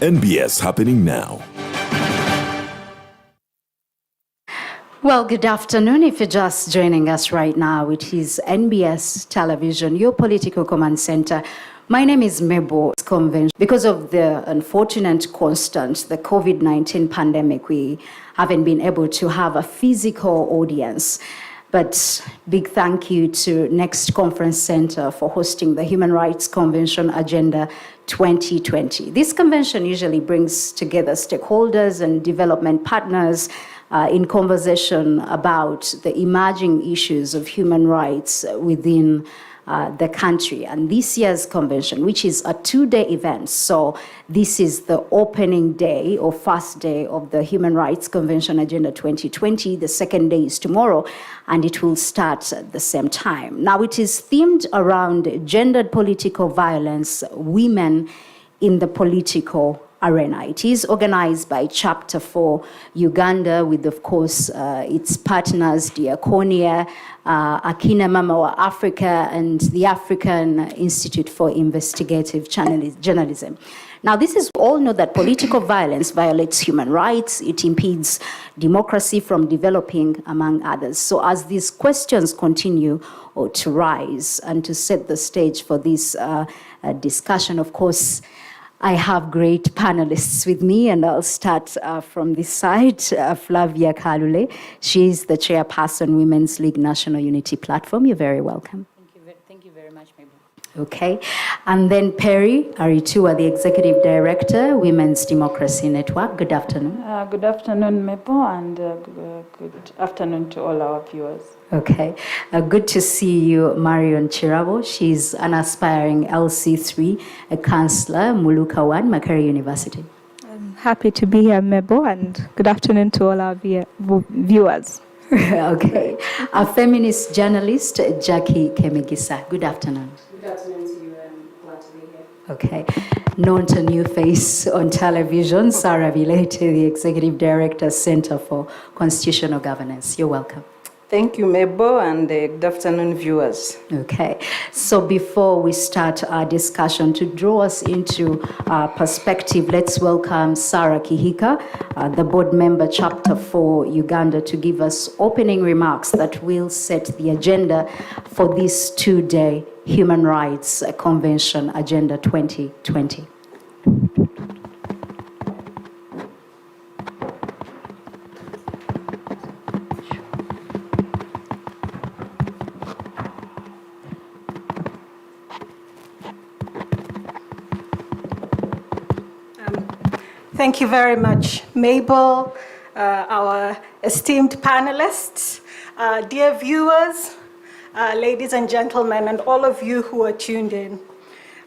NBS Happening Now. Well, good afternoon. If you're just joining us right now, it is NBS Television, your political command center. My name is Mebo Convention. Because of the unfortunate constant, the COVID-19 pandemic, we haven't been able to have a physical audience. But big thank you to Next Conference Center for hosting the Human Rights Convention Agenda 2020. This convention usually brings together stakeholders and development partners in conversation about the emerging issues of human rights within the country. And this year's convention, which is a two-day event, so this is the opening day or first day of the Human Rights Convention Agenda 2020. The second day is tomorrow, and it will start at the same time. Now, it is themed around gendered political violence, women in the political arena. It is organized by Chapter 4 Uganda with, of course, its partners, Diakonia, Akina Mama wa Africa, and the African Institute for Investigative Journalism. Now, this is, we all know that political violence violates human rights. It impedes democracy from developing, among others. So as these questions continue to rise and to set the stage for this discussion, of course, I have great panelists with me, and I'll start from this side. Flavia Kalule, she's the chairperson, Women's League National Unity Platform. You're very welcome. Thank you very much, Mabel. Okay. And then Perry Arituha, the executive director, Women's Democracy Network. Good afternoon. Good afternoon, Mabel, and good afternoon to all our viewers. Okay. Good to see you, Marion Kirabo. She's an aspiring LC3, a counselor, Muluka 1, Makerere University. I'm happy to be here, Mebo, and good afternoon to all our viewers. Okay. A feminist journalist, Jacky Kemigisa. Good afternoon. Good afternoon to you, and glad to be here. Okay. Known to new face on television, Sarah Bireete, the executive director, Center for Constitutional Governance. You're welcome. Thank you, Mebo, and good afternoon, viewers. Okay, so before we start our discussion, to draw us into perspective, let's welcome Sarah Kihika, the board member, Chapter 4 Uganda, to give us opening remarks that will set the agenda for this two-day Human Rights Convention Agenda 2020. Thank you very much, Mabel, our esteemed panelists, dear viewers, ladies and gentlemen, and all of you who are tuned in.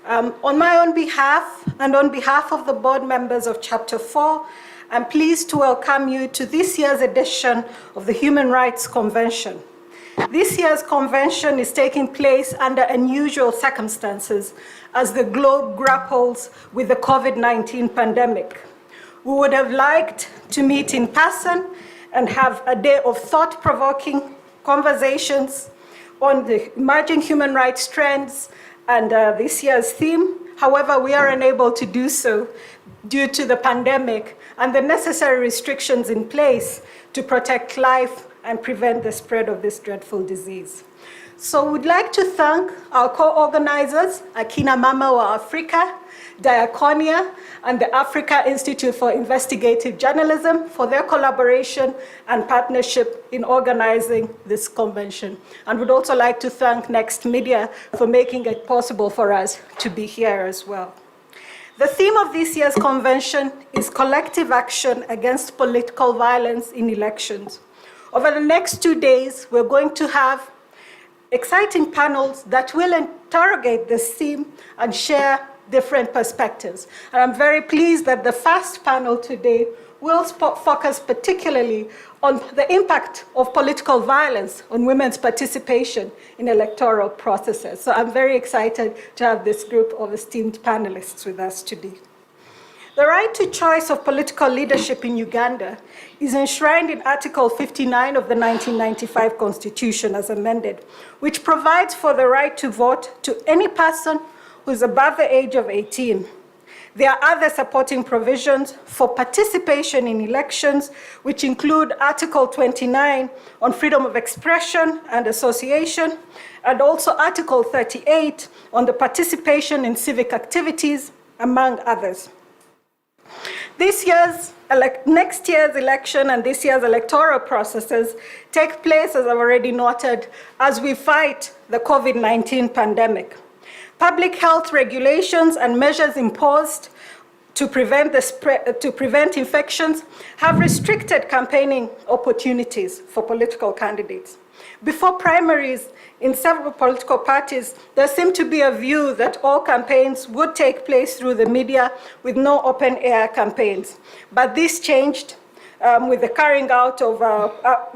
On my own behalf, and on behalf of the board members of Chapter 4, I'm pleased to welcome you to this year's edition of the Human Rights Convention. This year's convention is taking place under unusual circumstances as the globe grapples with the COVID-19 pandemic. We would have liked to meet in person and have a day of thought-provoking conversations on the emerging human rights trends and this year's theme. However, we are unable to do so due to the pandemic and the necessary restrictions in place to protect life and prevent the spread of this dreadful disease. So we'd like to thank our co-organizers, Akina Mama wa Africa, Diakonia, and the Africa Institute for Investigative Journalism for their collaboration and partnership in organizing this convention. And we'd also like to thank Next Media for making it possible for us to be here as well. The theme of this year's convention is collective action against political violence in elections. Over the next 2 days, we're going to have exciting panels that will interrogate this theme and share different perspectives. And I'm very pleased that the first panel today will focus particularly on the impact of political violence on women's participation in electoral processes. So I'm very excited to have this group of esteemed panelists with us today. The right to choice of political leadership in Uganda is enshrined in Article 59 of the 1995 Constitution as amended, which provides for the right to vote to any person who is above the age of 18. There are other supporting provisions for participation in elections, which include Article 29 on freedom of expression and association, and also Article 38 on the participation in civic activities, among others. Next year's election and this year's electoral processes take place, as I've already noted, as we fight the COVID-19 pandemic. Public health regulations and measures imposed to prevent infections have restricted campaigning opportunities for political candidates. Before primaries in several political parties, there seemed to be a view that all campaigns would take place through the media with no open-air campaigns. But this changed with the carrying out of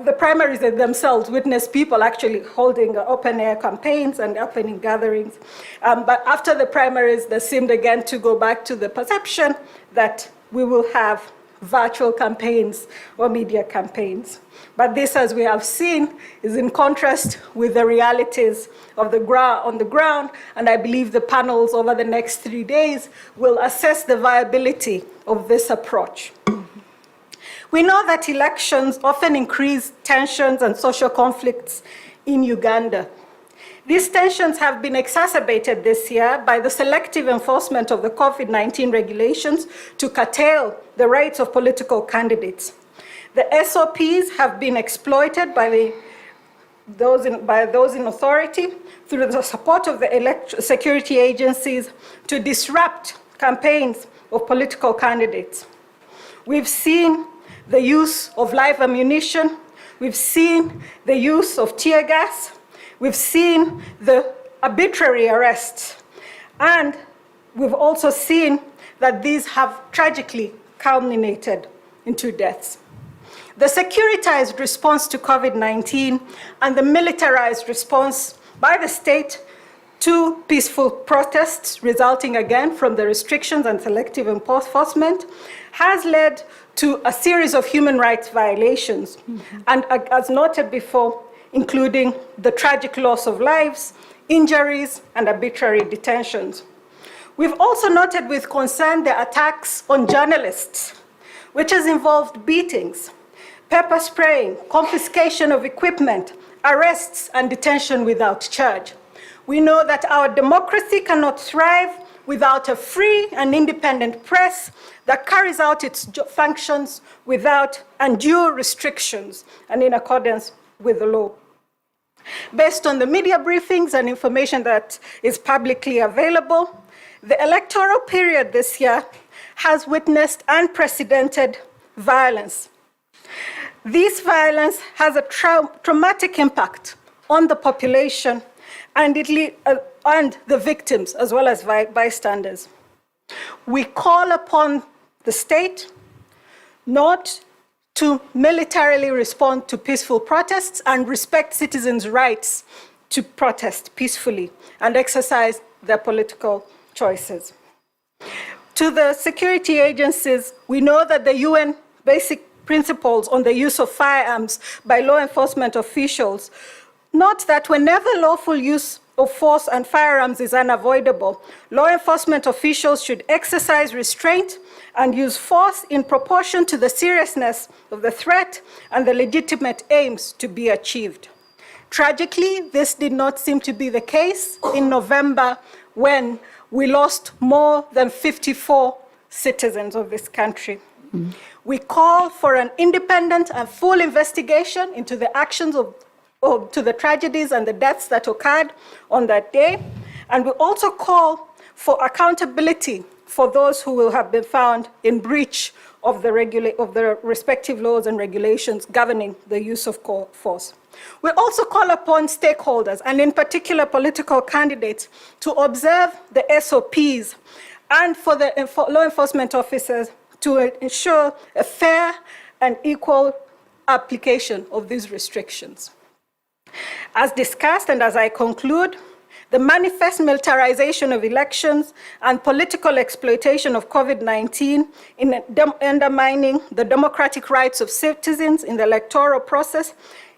the primaries themselves, witnessed people actually holding open-air campaigns and opening gatherings. But after the primaries, there seemed again to go back to the perception that we will have virtual campaigns or media campaigns. But this, as we have seen, is in contrast with the realities of on the ground, and I believe the panels over the next 3 days will assess the viability of this approach. We know that elections often increase tensions and social conflicts in Uganda. These tensions have been exacerbated this year by the selective enforcement of the COVID-19 regulations to curtail the rights of political candidates. The SOPs have been exploited by those in authority through the support of the security agencies to disrupt campaigns of political candidates. We've seen the use of live ammunition. We've seen the use of tear gas. We've seen the arbitrary arrests. And we've also seen that these have tragically culminated into deaths. The securitized response to COVID-19 and the militarized response by the state to peaceful protests, resulting again from the restrictions and selective enforcement, has led to a series of human rights violations. And as noted before, including the tragic loss of lives, injuries, and arbitrary detentions. We've also noted with concern the attacks on journalists, which has involved beatings, pepper spraying, confiscation of equipment, arrests, and detention without charge. We know that our democracy cannot thrive without a free and independent press that carries out its functions without undue restrictions and in accordance with the law. Based on the media briefings and information that is publicly available, the electoral period this year has witnessed unprecedented violence. This violence has a traumatic impact on the population and the victims, as well as bystanders. We call upon the state not to militarily respond to peaceful protests and respect citizens' rights to protest peacefully and exercise their political choices. To the security agencies, we know that the UN basic principles on the use of firearms by law enforcement officials note that whenever lawful use of force and firearms is unavoidable, law enforcement officials should exercise restraint and use force in proportion to the seriousness of the threat and the legitimate aims to be achieved. Tragically, this did not seem to be the case in November, when we lost more than 54 citizens of this country. We call for an independent and full investigation into the actions to the tragedies and the deaths that occurred on that day. And we also call for accountability for those who will have been found in breach of the respective laws and regulations governing the use of force. We also call upon stakeholders, and in particular political candidates, to observe the SOPs and for law enforcement officers to ensure a fair and equal application of these restrictions. As discussed, and as I conclude, the manifest militarization of elections and political exploitation of COVID-19 in undermining the democratic rights of citizens in the electoral process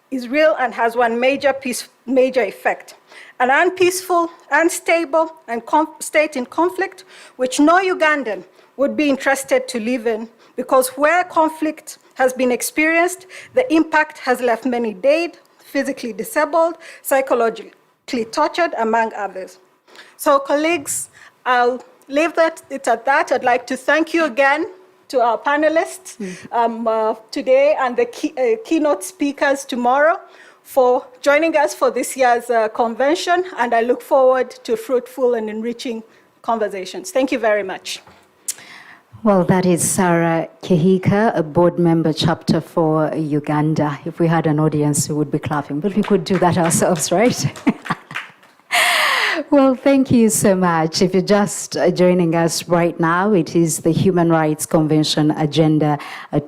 is real and has one major effect. An unpeaceful, unstable, and state in conflict, which no Ugandan would be interested to live in, because where conflict has been experienced, the impact has left many dead, physically disabled, psychologically tortured, among others. So colleagues, I'll leave it at that. I'd like to thank you again to our panelists today and the keynote speakers tomorrow for joining us for this year's convention, and I look forward to fruitful and enriching conversations. Thank you very much. Well, that is Sarah Kehika, a board member chapter for Uganda. If we had an audience, we would be clapping, but we could do that ourselves, right? Well, thank you so much. If you're just joining us right now, it is the Human Rights Convention Agenda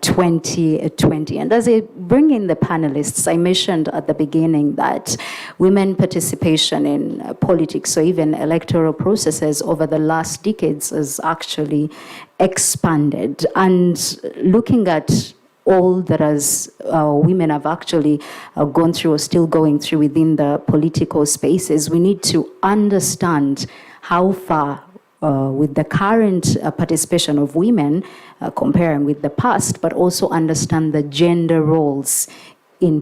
2020. And as I bring in the panelists, I mentioned at the beginning that women participation in politics, or even electoral processes over the last decades has actually expanded. And looking at all that as women have actually gone through or still going through within the political spaces, we need to understand how far with the current participation of women, comparing with the past, but also understand the gender roles in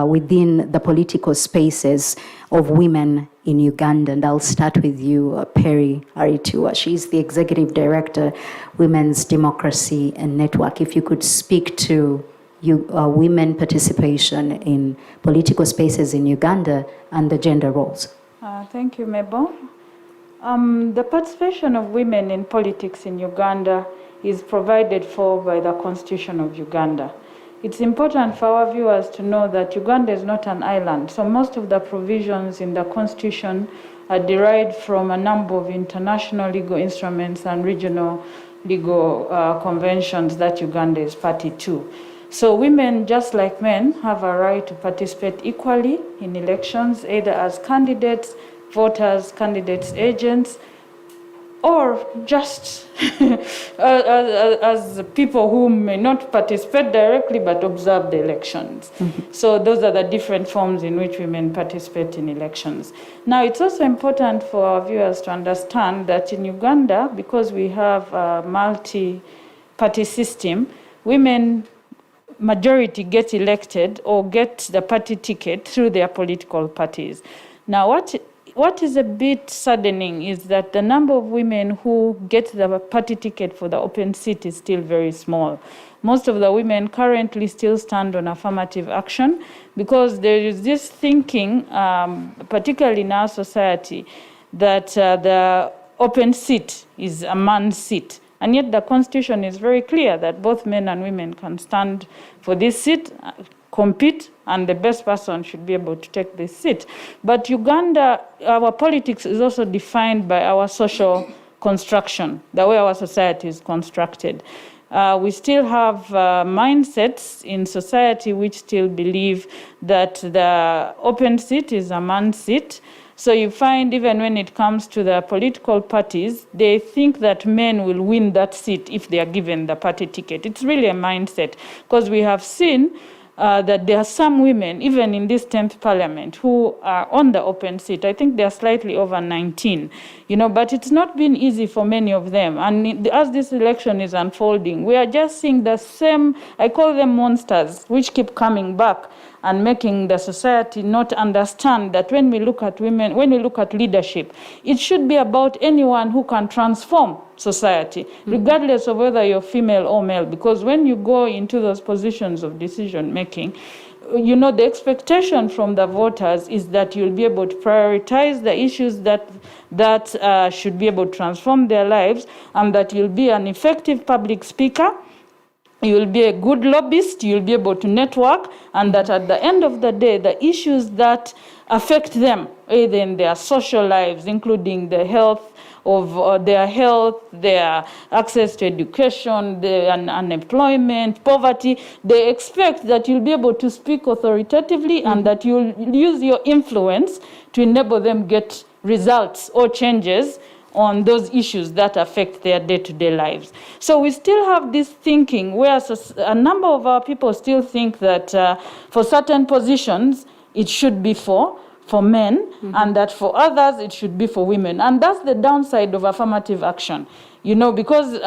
within the political spaces of women in Uganda. And I'll start with you, Perry Arituha. She's the Executive Director, Women's Democracy and Network. If you could speak to women participation in political spaces in Uganda and the gender roles. Thank you, Mabel. The participation of women in politics in Uganda is provided for by the Constitution of Uganda. It's important for our viewers to know that Uganda is not an island, so most of the provisions in the Constitution are derived from a number of international legal instruments and regional legal conventions that Uganda is party to. So women, just like men, have a right to participate equally in elections, either as candidates, voters, candidates' agents, or just as people who may not participate directly but observe the elections. Mm-hmm. So those are the different forms in which women participate in elections. Now, it's also important for our viewers to understand that in Uganda, because we have a multi-party system, women majority get elected or get the party ticket through their political parties. Now, what is a bit saddening is that the number of women who get the party ticket for the open seat is still very small. Most of the women currently still stand on affirmative action because there is this thinking, particularly in our society, that the open seat is a man's seat. And yet the Constitution is very clear that both men and women can stand for this seat, compete, and the best person should be able to take this seat. But Uganda, our politics is also defined by our social construction, the way our society is constructed. We still have mindsets in society which still believe that the open seat is a man's seat. So you find even when it comes to the political parties, they think that men will win that seat if they are given the party ticket. It's really a mindset, because we have seen that there are some women, even in this 10th parliament, who are on the open seat. I think they're slightly over 19, but it's not been easy for many of them. And as this election is unfolding, we are just seeing the same, I call them monsters, which keep coming back and making the society not understand that when we look at women, when we look at leadership, it should be about anyone who can transform society, regardless of whether you're female or male, because when you go into those positions of decision making, the expectation from the voters is that you'll be able to prioritize the issues that should be able to transform their lives, and that you'll be an effective public speaker, you'll be a good lobbyist, you'll be able to network, and that at the end of the day, the issues that affect them, either in their social lives, including the health of their health, their access to education, their unemployment, poverty, they expect that you'll be able to speak authoritatively and that you'll use your influence to enable them get results or changes on those issues that affect their day-to-day lives. So we still have this thinking where a number of our people still think that for certain positions, it should be for for men, and that for others it should be for women. And that's the downside of affirmative action, because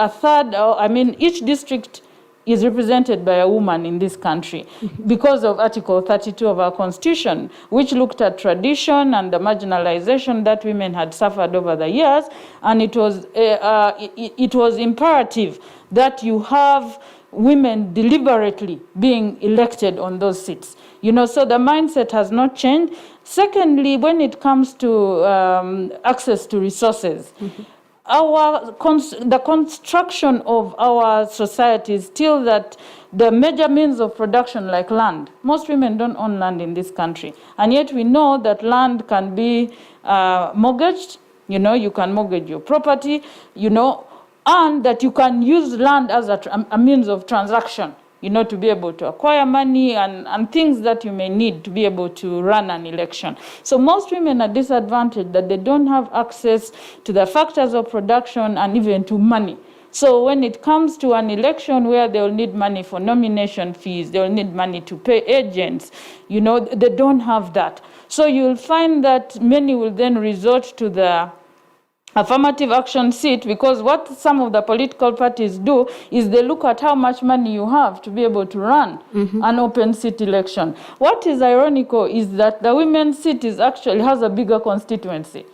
each district is represented by a woman in this country because of Article 32 of our Constitution, which looked at tradition and the marginalization that women had suffered over the years. And it was imperative that you have women deliberately being elected on those seats. So the mindset has not changed. Secondly, when it comes to access to resources, the construction of our society is still that the major means of production, like land, most women don't own land in this country. And yet we know that land can be mortgaged, you can mortgage your property, and that you can use land as a means of transaction, to be able to acquire money and things that you may need to be able to run an election. So most women are disadvantaged that they don't have access to the factors of production and even to money. So when it comes to an election where they'll need money for nomination fees, they'll need money to pay agents, they don't have that. So you'll find that many will then resort to the affirmative action seat, because what some of the political parties do is they look at how much money you have to be able to run an open seat election. What is ironical is that the women's seat actually has a bigger constituency,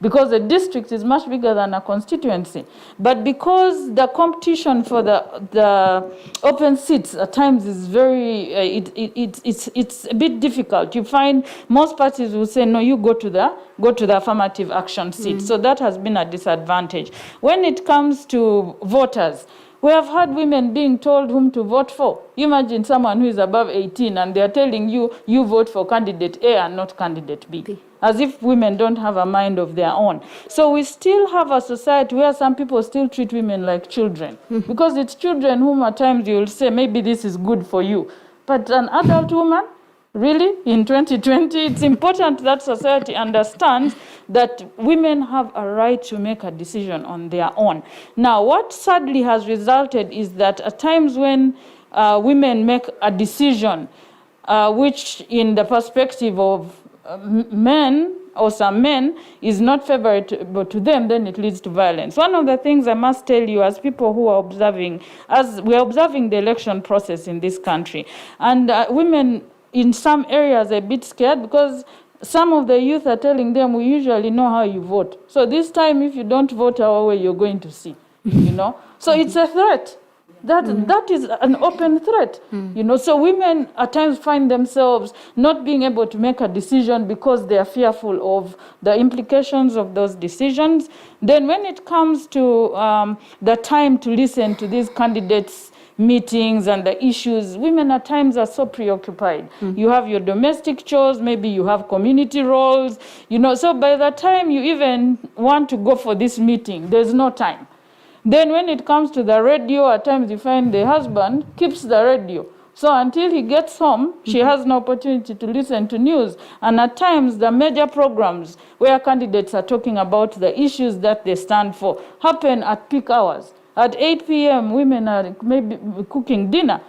because a district is much bigger than a constituency. But because the competition for the open seats at times is very, it's a bit difficult. You find most parties will say, no, you go to the affirmative action seat. So that has been a disadvantage. When it comes to voters, we have had women being told whom to vote for. You imagine someone who is above 18 and they're telling you, you vote for candidate A and not candidate B. As if women don't have a mind of their own. So we still have a society where some people still treat women like children. Because it's children whom at times you'll say, maybe this is good for you. But an adult woman, really, in 2020, it's important that society understands that women have a right to make a decision on their own. Now, what sadly has resulted is that at times when women make a decision, which in the perspective of men or some men is not favorable to them, then it leads to violence. One of the things I must tell you, as people who are observing, as we're observing the election process in this country, and women in some areas are a bit scared because some of the youth are telling them, we usually know how you vote. So this time, if you don't vote our way, you're going to see, So it's a threat. That is an open threat, So women at times find themselves not being able to make a decision because they are fearful of the implications of those decisions. Then when it comes to the time to listen to these candidates' meetings and the issues, women at times are so preoccupied. You have your domestic chores, maybe you have community roles, so by the time you even want to go for this meeting, there's no time. Then when it comes to the radio, at times you find the husband keeps the radio. So until he gets home, she has no opportunity to listen to news. And at times, the major programs where candidates are talking about the issues that they stand for happen at peak hours. At 8 p.m., women are maybe cooking dinner,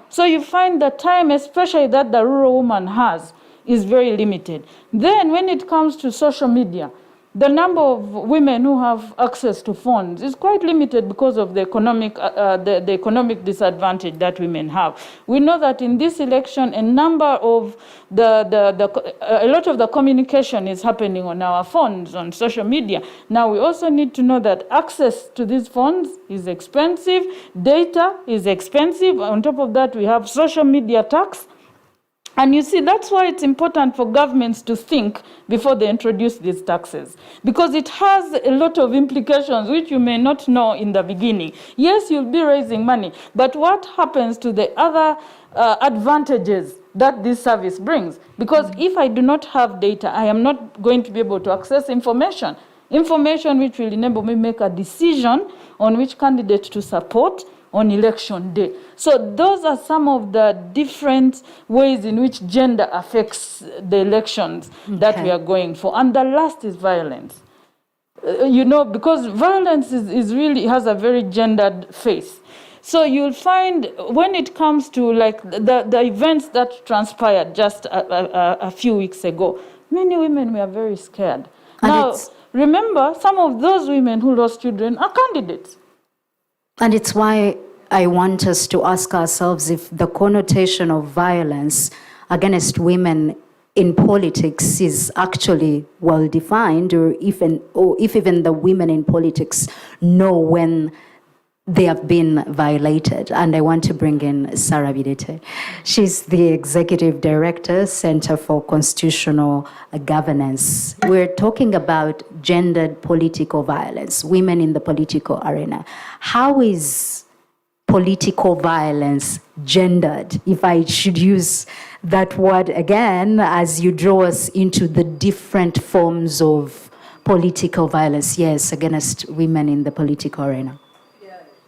So you find the time, especially that the rural woman has, is very limited. Then when it comes to social media, the number of women who have access to phones is quite limited because of the economic disadvantage that women have. We know that in this election, a number of a lot of the communication is happening on our phones, on social media. Now we also need to know that access to these phones is expensive, data is expensive. On top of that, we have social media tax. And you see, that's why it's important for governments to think before they introduce these taxes, because it has a lot of implications which you may not know in the beginning. Yes, you'll be raising money, but what happens to the other advantages that this service brings? Because if I do not have data, I am not going to be able to access information which will enable me make a decision on which candidate to support on election day. So those are some of the different ways in which gender affects the elections that we are going for. And the last is violence. Because violence is really has a very gendered face. So you'll find when it comes to like the events that transpired just a few weeks ago, many women were very scared. And Now, it's- remember, some of those women who lost children are candidates. And it's why I want us to ask ourselves if the connotation of violence against women in politics is actually well defined, or if even the women in politics know when they have been violated. And I want to bring in Sarah Bireete. She's the Executive Director, Center for Constitutional Governance. We're talking about gendered political violence, women in the political arena. How is political violence gendered, if I should use that word again, as you draw us into the different forms of political violence, yes, against women in the political arena?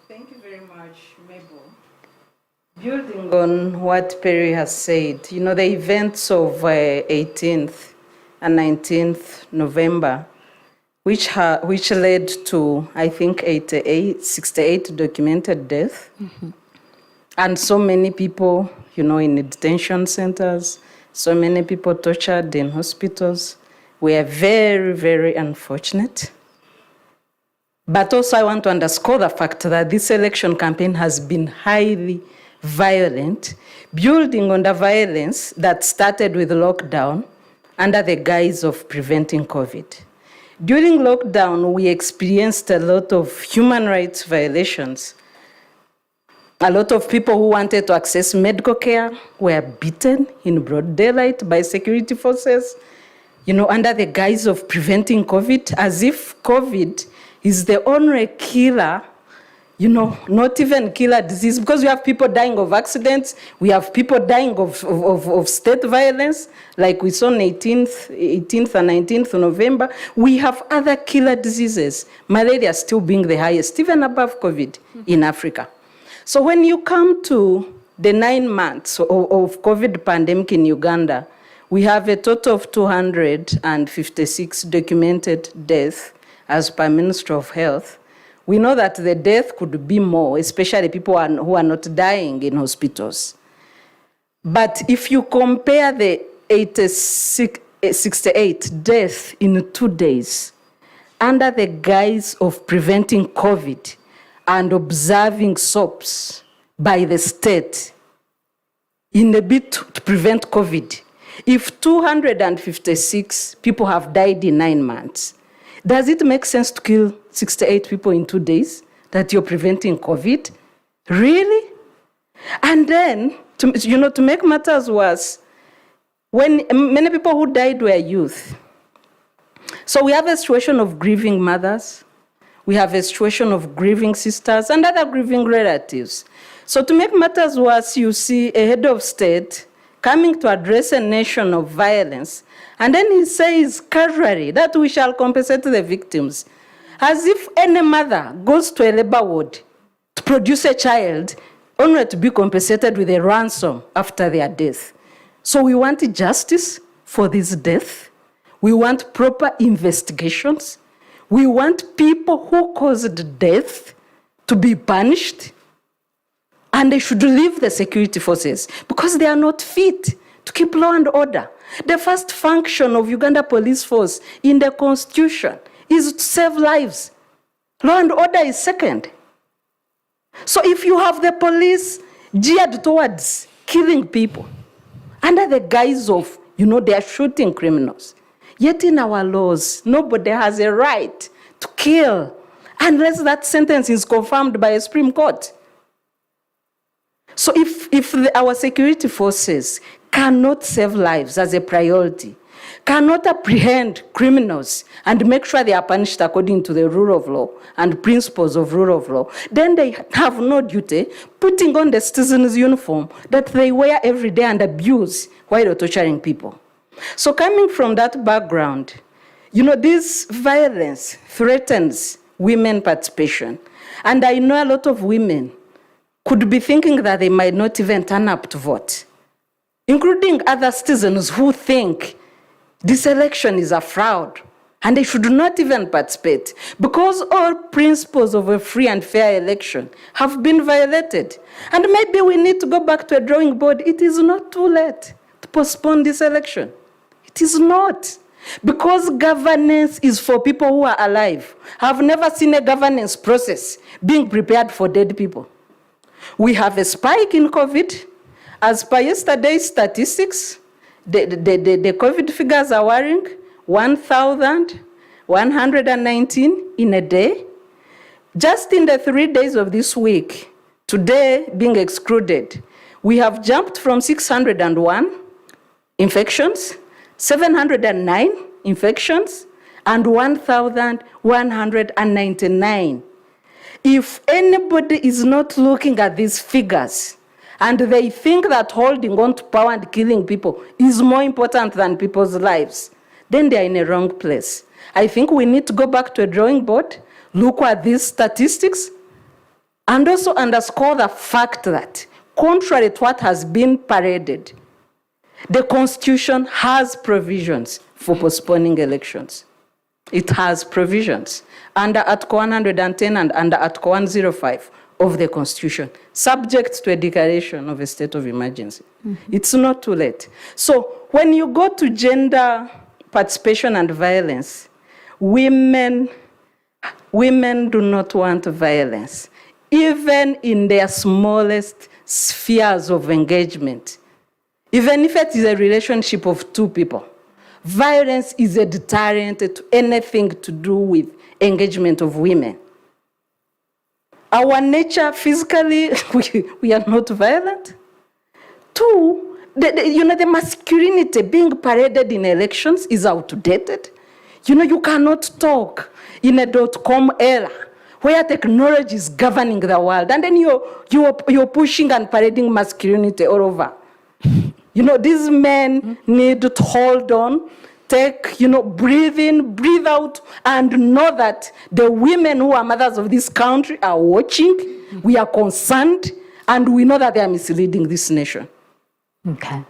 Thank you very much, Mabel. Building on what Perry has said, the events of 18th and 19th November, which led to, I think, 68 documented deaths, and so many people, in detention centers, so many people tortured in hospitals. We are very, very unfortunate. But also I want to underscore the fact that this election campaign has been highly violent, building on the violence that started with lockdown under the guise of preventing COVID. During lockdown, we experienced a lot of human rights violations. A lot of people who wanted to access medical care were beaten in broad daylight by security forces, under the guise of preventing COVID, as if COVID is the only killer, not even killer disease, because we have people dying of accidents, we have people dying of state violence, like we saw on 18th and 19th November. We have other killer diseases, malaria still being the highest, even above COVID in Africa. So when you come to the 9 months of COVID pandemic in Uganda, we have a total of 256 documented deaths as per Ministry of Health. We know that the death could be more, especially people who are not dying in hospitals. But if you compare the 68 deaths in 2 days under the guise of preventing COVID and observing SOPs by the state in a bid to prevent COVID, if 256 people have died in 9 months, does it make sense to kill 68 people in 2 days that you're preventing COVID? Really? And then, to make matters worse, when many people who died were youth. So we have a situation of grieving mothers, we have a situation of grieving sisters and other grieving relatives. So to make matters worse, you see a head of state coming to address a nation of violence, and then he says casually that we shall compensate the victims, as if any mother goes to a labor ward to produce a child only to be compensated with a ransom after their death. So we want justice for this death. We want proper investigations. We want people who caused death to be punished, and they should leave the security forces because they are not fit to keep law and order. The first function of Uganda Police Force in the Constitution is to save lives. Law and order is second. So if you have the police geared towards killing people under the guise of, they are shooting criminals, yet in our laws, nobody has a right to kill unless that sentence is confirmed by a Supreme Court. So if our security forces cannot save lives as a priority, cannot apprehend criminals and make sure they are punished according to the rule of law and principles of rule of law, then they have no duty putting on the citizens' uniform that they wear every day and abuse while torturing people. So coming from that background, this violence threatens women participation. And I know a lot of women could be thinking that they might not even turn up to vote, including other citizens who think this election is a fraud and they should not even participate because all principles of a free and fair election have been violated. And maybe we need to go back to a drawing board. It is not too late to postpone this election. It is not. Because governance is for people who are alive. I've never seen a governance process being prepared for dead people. We have a spike in COVID. As per yesterday's statistics, the COVID figures are worrying, 1,119 in a day. Just in the 3 days of this week, today being excluded, we have jumped from 601 infections, 709 infections, and 1,199. If anybody is not looking at these figures and they think that holding on to power and killing people is more important than people's lives, then they are in a wrong place. I think we need to go back to a drawing board, look at these statistics, and also underscore the fact that, contrary to what has been paraded, the Constitution has provisions for postponing elections. It has provisions under Article 110 and under Article 105 of the Constitution, subject to a declaration of a state of emergency. It's not too late. So when you go to gender participation and violence, women do not want violence, even in their smallest spheres of engagement. Even if it is a relationship of two people, violence is a deterrent to anything to do with engagement of women. Our nature, physically, we are not violent. Two, the masculinity being paraded in elections is outdated. You cannot talk in a .com era where technology is governing the world, and then you're pushing and parading masculinity all over. These men need to hold on, take, breathe in, breathe out, and know that the women who are mothers of this country are watching. We are concerned, and we know that they are misleading this nation. Okay.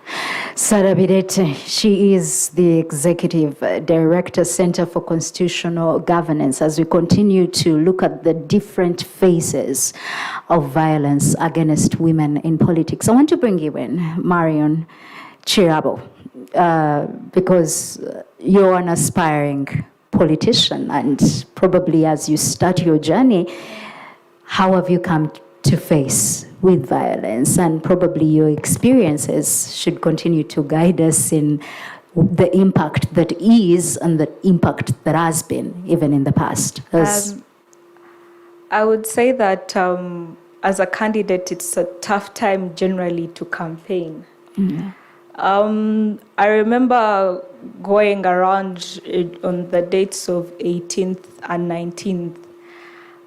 Sarah Bireete, she is the Executive Director, Center for Constitutional Governance. As we continue to look at the different phases of violence against women in politics, I want to bring you in, Marion Kirabo, because you're an aspiring politician, and probably as you start your journey, how have you come to face with violence? And probably your experiences should continue to guide us in the impact that is and the impact that has been even in the past. I would say that as a candidate, it's a tough time generally to campaign. I remember going around on the dates of 18th and 19th,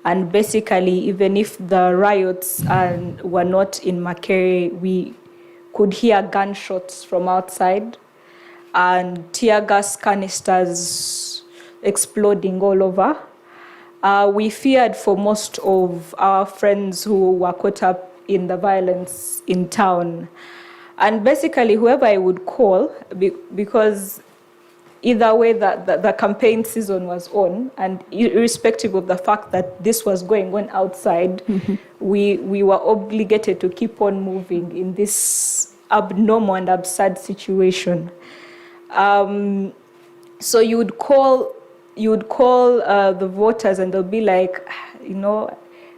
and basically, even if the riots were not in Makere, we could hear gunshots from outside and tear gas canisters exploding all over. We feared for most of our friends who were caught up in the violence in town. And basically, whoever I would call, because either way the campaign season was on, and irrespective of the fact that this was going on outside, we were obligated to keep on moving in this abnormal and absurd situation. So you would call the voters, and they'll be like,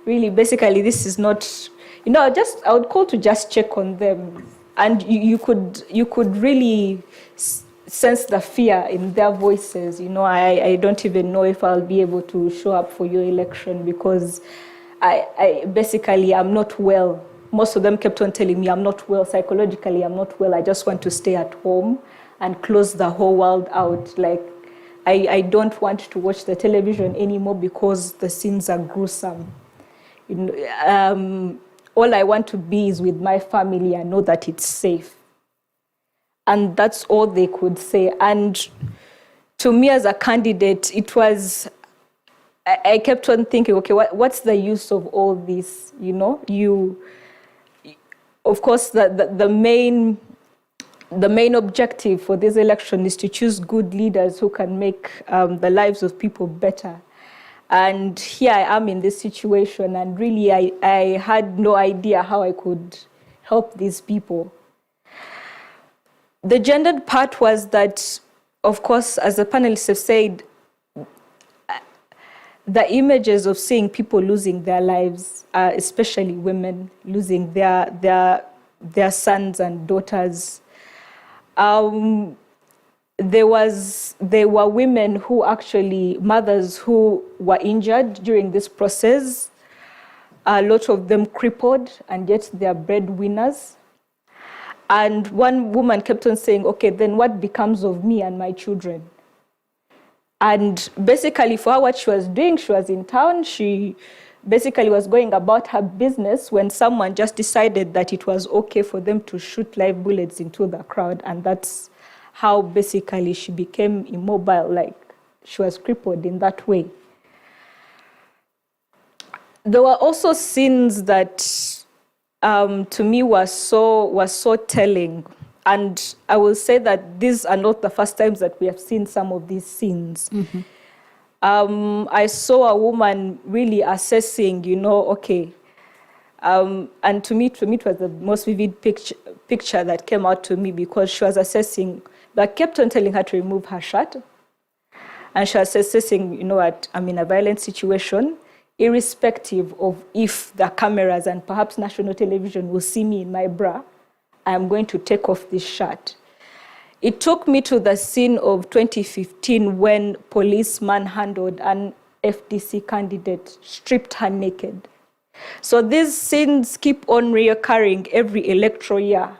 really, basically, this is not, I would call to just check on them. And you could really sense the fear in their voices. I don't even know if I'll be able to show up for your election because I basically I'm not well. Most of them kept on telling me I'm not well, psychologically I'm not well. I just want to stay at home and close the whole world out. Like I don't want to watch the television anymore because the scenes are gruesome. All I want to be is with my family and know that it's safe. And that's all they could say. And to me as a candidate, it was, I kept on thinking, okay, what's the use of all this? Of course, the main objective for this election is to choose good leaders who can make the lives of people better. And here I am in this situation, and really I had no idea how I could help these people. The gendered part was that of course, as the panelists have said, the images of seeing people losing their lives, especially women losing their sons and daughters. There were women who actually, mothers who were injured during this process. A lot of them crippled, and yet they are breadwinners. And one woman kept on saying, okay, then what becomes of me and my children? And basically for her, what she was doing, she was in town. She basically was going about her business when someone just decided that it was okay for them to shoot live bullets into the crowd. And that's how basically she became immobile, like she was crippled in that way. There were also scenes that to me was so telling. And I will say that these are not the first times that we have seen some of these scenes. Mm-hmm. I saw a woman really assessing, okay. And to me, it was the most vivid picture that came out to me, because she was assessing, but kept on telling her to remove her shirt. And she was assessing, I'm in a violent situation, irrespective of if the cameras and perhaps national television will see me in my bra, I'm going to take off this shirt. It took me to the scene of 2015 when police manhandled an FDC candidate, stripped her naked. So these scenes keep on reoccurring every electoral year.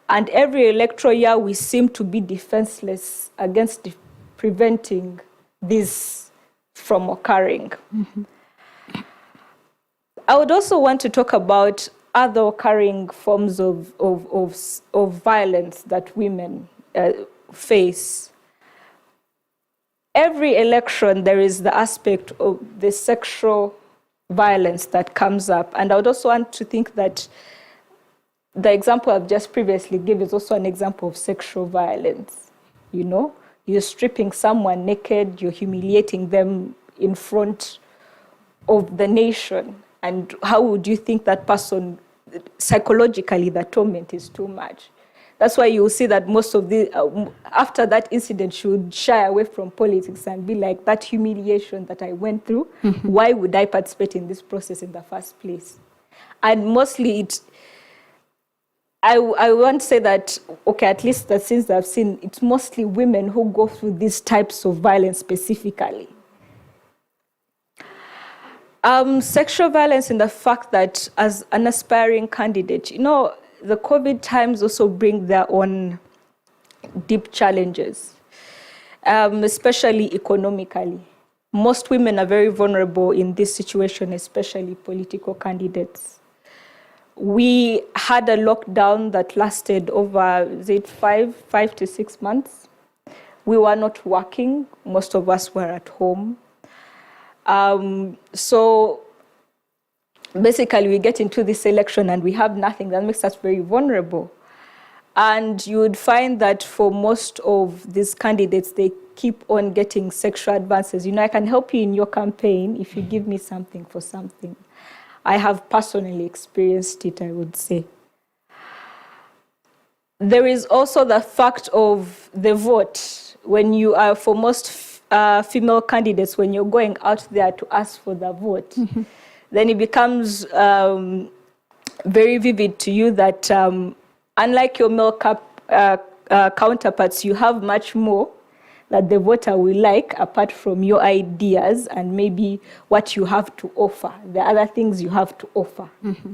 And every electoral year, we seem to be defenseless against preventing this from occurring. Mm-hmm. I would also want to talk about other occurring forms of violence that women face. Every election, there is the aspect of the sexual violence that comes up. And I would also want to think that the example I've just previously given is also an example of sexual violence. You're stripping someone naked, you're humiliating them in front of the nation. And how would you think that person, psychologically, the torment is too much? That's why you'll see that most of the, after that incident, she would shy away from politics and be like, that humiliation that I went through, mm-hmm. Why would I participate in this process in the first place? And mostly I want to say that, okay, at least the scenes that I've seen, it's mostly women who go through these types of violence specifically. Sexual violence in the fact that as an aspiring candidate, the COVID times also bring their own deep challenges, especially economically. Most women are very vulnerable in this situation, especially political candidates. We had a lockdown that lasted over, 5 to 6 months. We were not working. Most of us were at home. So basically we get into this election and we have nothing. That makes us very vulnerable. And you would find that for most of these candidates, they keep on getting sexual advances. I can help you in your campaign if you give me something for something. I have personally experienced it, I would say. There is also the fact of the vote. When you are, for most female candidates, when you're going out there to ask for the vote, mm-hmm. Then it becomes very vivid to you that unlike your male counterparts, you have much more that the voter will like apart from your ideas and maybe what you have to offer, the other things you have to offer. Mm-hmm.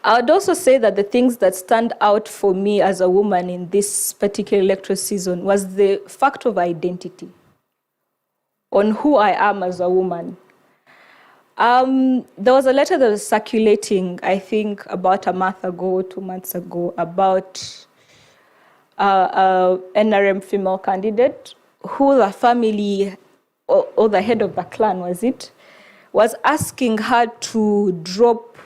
I would also say that the things that stand out for me as a woman in this particular electoral season was the fact of identity, on who I am as a woman. There was a letter that was circulating, I think, about a month ago, 2 months ago, about a NRM female candidate who the family, or the head of the clan, was asking her to drop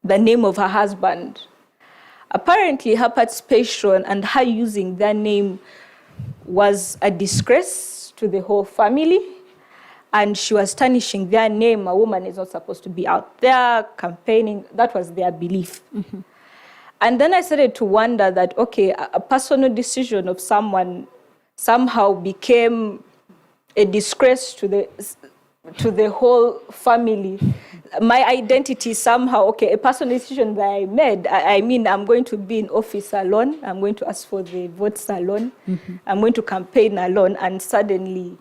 the name of her husband. Apparently, her participation and her using their name was a disgrace to the whole family, and she was tarnishing their name. A woman is not supposed to be out there campaigning. That was their belief. Mm-hmm. And then I started to wonder that, okay, a personal decision of someone somehow became a disgrace to the whole family. My identity somehow, okay, a personal decision that I made, I mean, I'm going to be in office alone, I'm going to ask for the votes alone, I'm going to campaign alone, and suddenly,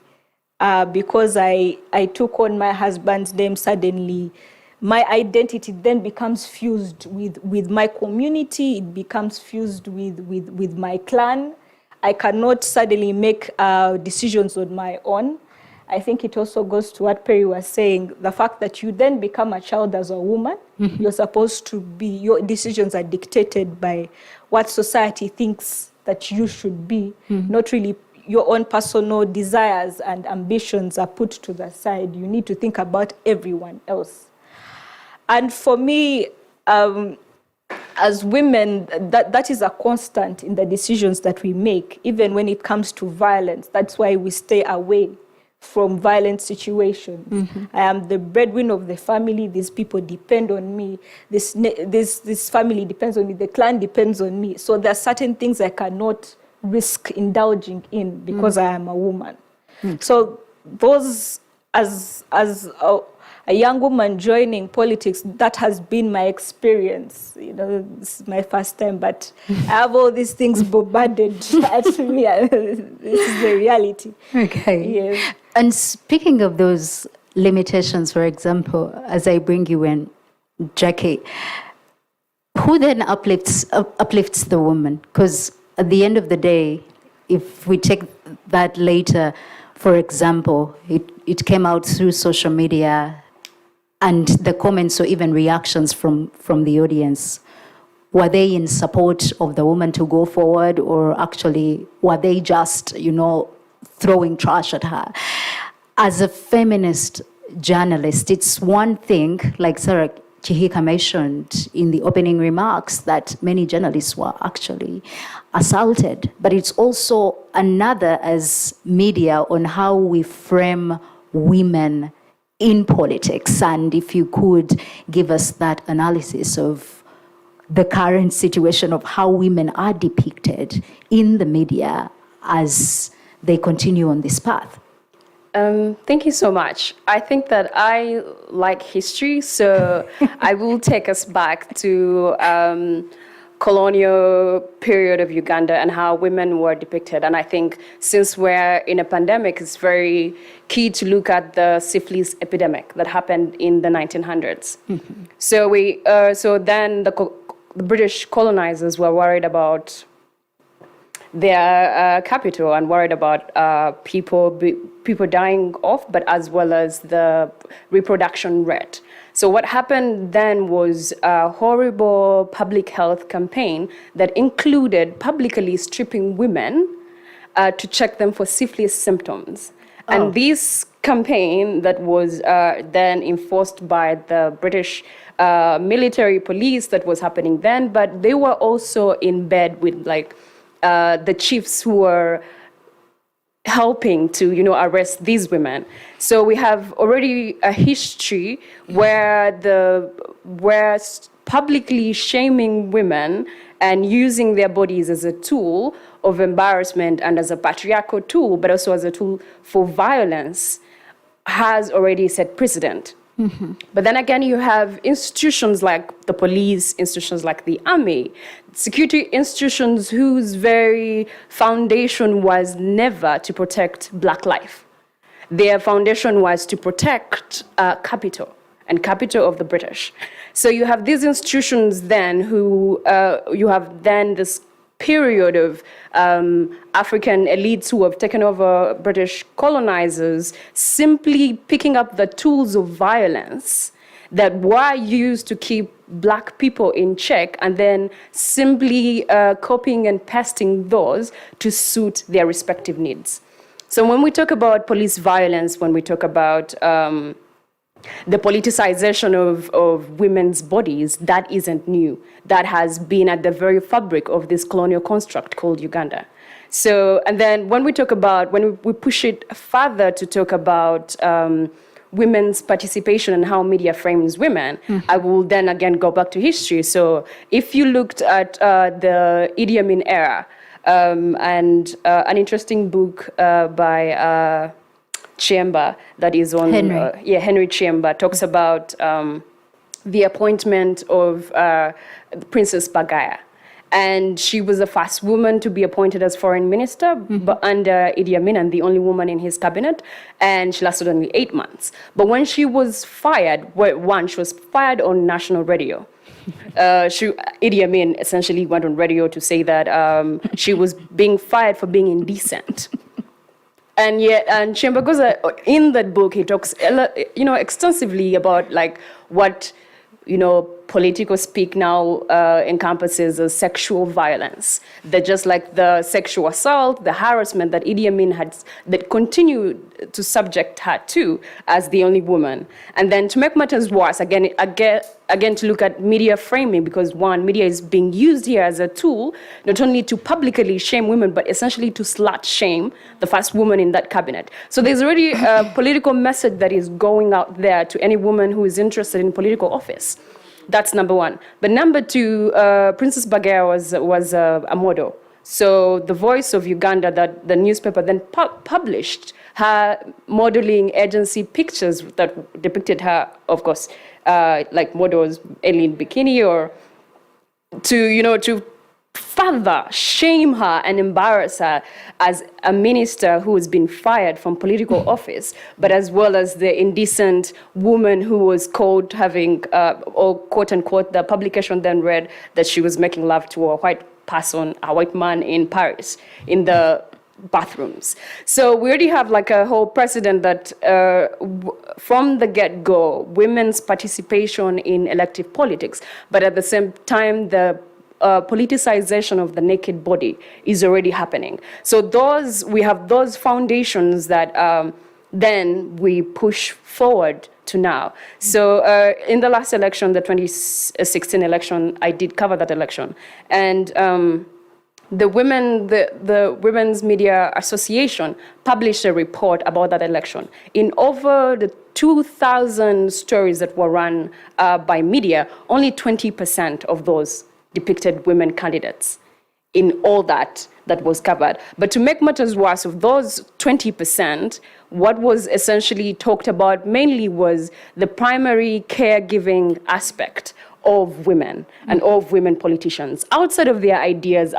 because I took on my husband's name, suddenly, my identity then becomes fused with my community, it becomes fused with my clan. I cannot suddenly make decisions on my own. I think it also goes to what Perry was saying, the fact that you then become a child as a woman, you're supposed to be, your decisions are dictated by what society thinks that you should be, not really your own personal desires and ambitions are put to the side. You need to think about everyone else. And for me, as women, that is a constant in the decisions that we make, even when it comes to violence. That's why we stay away from violent situations. I am the breadwinner of the family. These people depend on me. This family depends on me. The clan depends on me. So there are certain things I cannot risk indulging in because I am a woman. So those, as a young woman joining politics, that has been my experience. You know, this is my first time, but I have all these things bombarded at me. This is the reality. Okay. Yes. And speaking of those limitations, for example, as I bring you in, Jacky, who then uplifts the woman? Because at the end of the day, if we take that later, for example, it came out through social media, and the comments or even reactions from the audience, were they in support of the woman to go forward, or actually were they just, throwing trash at her? As a feminist journalist, it's one thing, like Sarah Chihika mentioned in the opening remarks, that many journalists were actually assaulted, but it's also another as media on how we frame women in politics. And if you could give us that analysis of the current situation of how women are depicted in the media as they continue on this path. Thank you so much. I think that I like history, so I will take us back to colonial period of Uganda and how women were depicted. And I think since we're in a pandemic, it's very key to look at the syphilis epidemic that happened in the 1900s. So then the British colonizers were worried about their capital and worried about people dying off, but as well as the reproduction rate. So what happened then was a horrible public health campaign that included publicly stripping women to check them for syphilis symptoms. And this campaign that was then enforced by the British military police that was happening then, but they were also in bed with the chiefs who were helping to, arrest these women. So we have already a history where publicly shaming women and using their bodies as a tool of embarrassment and as a patriarchal tool, but also as a tool for violence, has already set precedent. But then again, you have institutions like the police, institutions like the army, security institutions whose very foundation was never to protect Black life. Their foundation was to protect capital and capital of the British. So you have these institutions then who, you have then this period of African elites who have taken over British colonizers simply picking up the tools of violence that were used to keep Black people in check and then simply copying and pasting those to suit their respective needs. So when we talk about police violence, when we talk about the politicization of women's bodies, that isn't new. That has been at the very fabric of this colonial construct called Uganda. So, and then when we push it further to talk about women's participation and how media frames women, I will then again go back to history. So if you looked at the Idi Amin era, and an interesting book by Chiemba that is on Henry Chiemba talks about the appointment of Princess Bagaya. And she was the first woman to be appointed as foreign minister but under Idi Amin, and the only woman in his cabinet. And she lasted only 8 months. But when she was fired, she was fired on national radio. Idi Amin essentially went on radio to say that she was being fired for being indecent. And Chiemba goes in that book, he talks, extensively about like what, political speak now encompasses as sexual violence. That just like the sexual assault, the harassment that Idi Amin had, that continued to subject her to as the only woman. And then to make matters worse, again to look at media framing, because media is being used here as a tool, not only to publicly shame women, but essentially to slut shame the first woman in that cabinet. So there's already a political message that is going out there to any woman who is interested in political office. That's number one. But number two, Princess Bagaya was a model. So the Voice of Uganda, that the newspaper then published her modeling agency pictures that depicted her, of course, like models in bikini, or to further shame her and embarrass her as a minister who has been fired from political office, but as well as the indecent woman who was caught having, or quote unquote, the publication then read that she was making love to a white man in Paris, in the bathrooms. So we already have like a whole precedent that from the get-go, women's participation in elective politics, but at the same time, the politicization of the naked body is already happening. So we have those foundations that then we push forward to now. So in the last election, the 2016 election, I did cover that election. And the Women's Media Association published a report about that election. In over the 2,000 stories that were run by media, only 20% of those depicted women candidates in all that was covered. But to make matters worse, of those 20%, what was essentially talked about mainly was the primary caregiving aspect of women and of women politicians, outside of their ideas,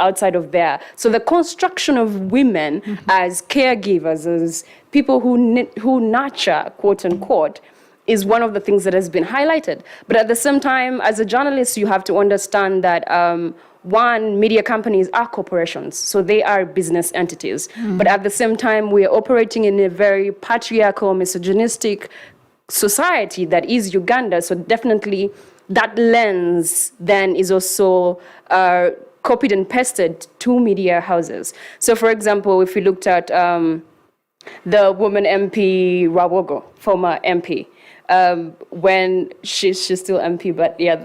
so the construction of women as caregivers, as people who nurture, quote unquote, is one of the things that has been highlighted. But at the same time, as a journalist, you have to understand that media companies are corporations, so they are business entities. But at the same time, we are operating in a very patriarchal, misogynistic society that is Uganda. So definitely that lens then is also copied and pasted to media houses. So for example, if we looked at the woman MP Rawogo, former MP, when she's still MP, but yeah,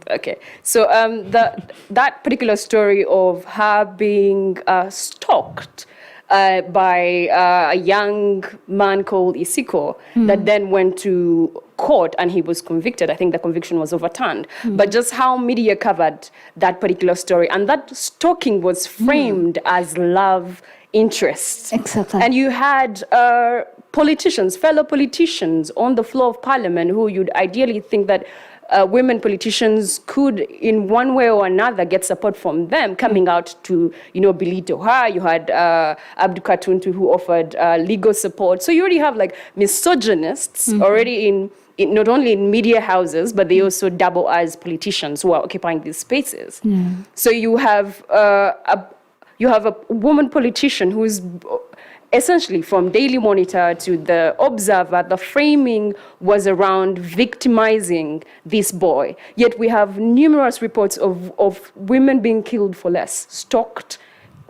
okay. So that particular story of her being stalked by a young man called Isiko, that then went to court and he was convicted. I think the conviction was overturned. But just how media covered that particular story, and that stalking was framed as love interest. Exactly. And you had fellow politicians on the floor of parliament who you'd ideally think that women politicians could, in one way or another, get support from them, coming out to, belittle her. You had Abdu Katuntu, who offered legal support. So you already have like misogynists already in not only in media houses, but they also double as politicians who are occupying these spaces. So you have a woman politician who is essentially from Daily Monitor to the Observer, the framing was around victimizing this boy. Yet we have numerous reports of women being killed for less, stalked,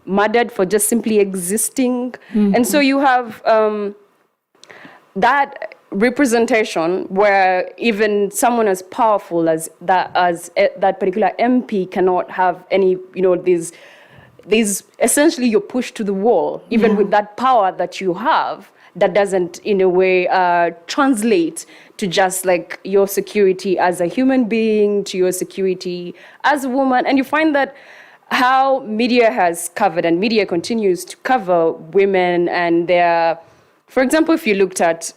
murdered for just simply existing. And so you have that representation where even someone as powerful as that particular MP cannot have any, these essentially you're pushed to the wall, even with that power that you have, that doesn't in a way translate to just like your security as a human being, to your security as a woman. And you find that how media has covered and media continues to cover women and their, for example, if you looked at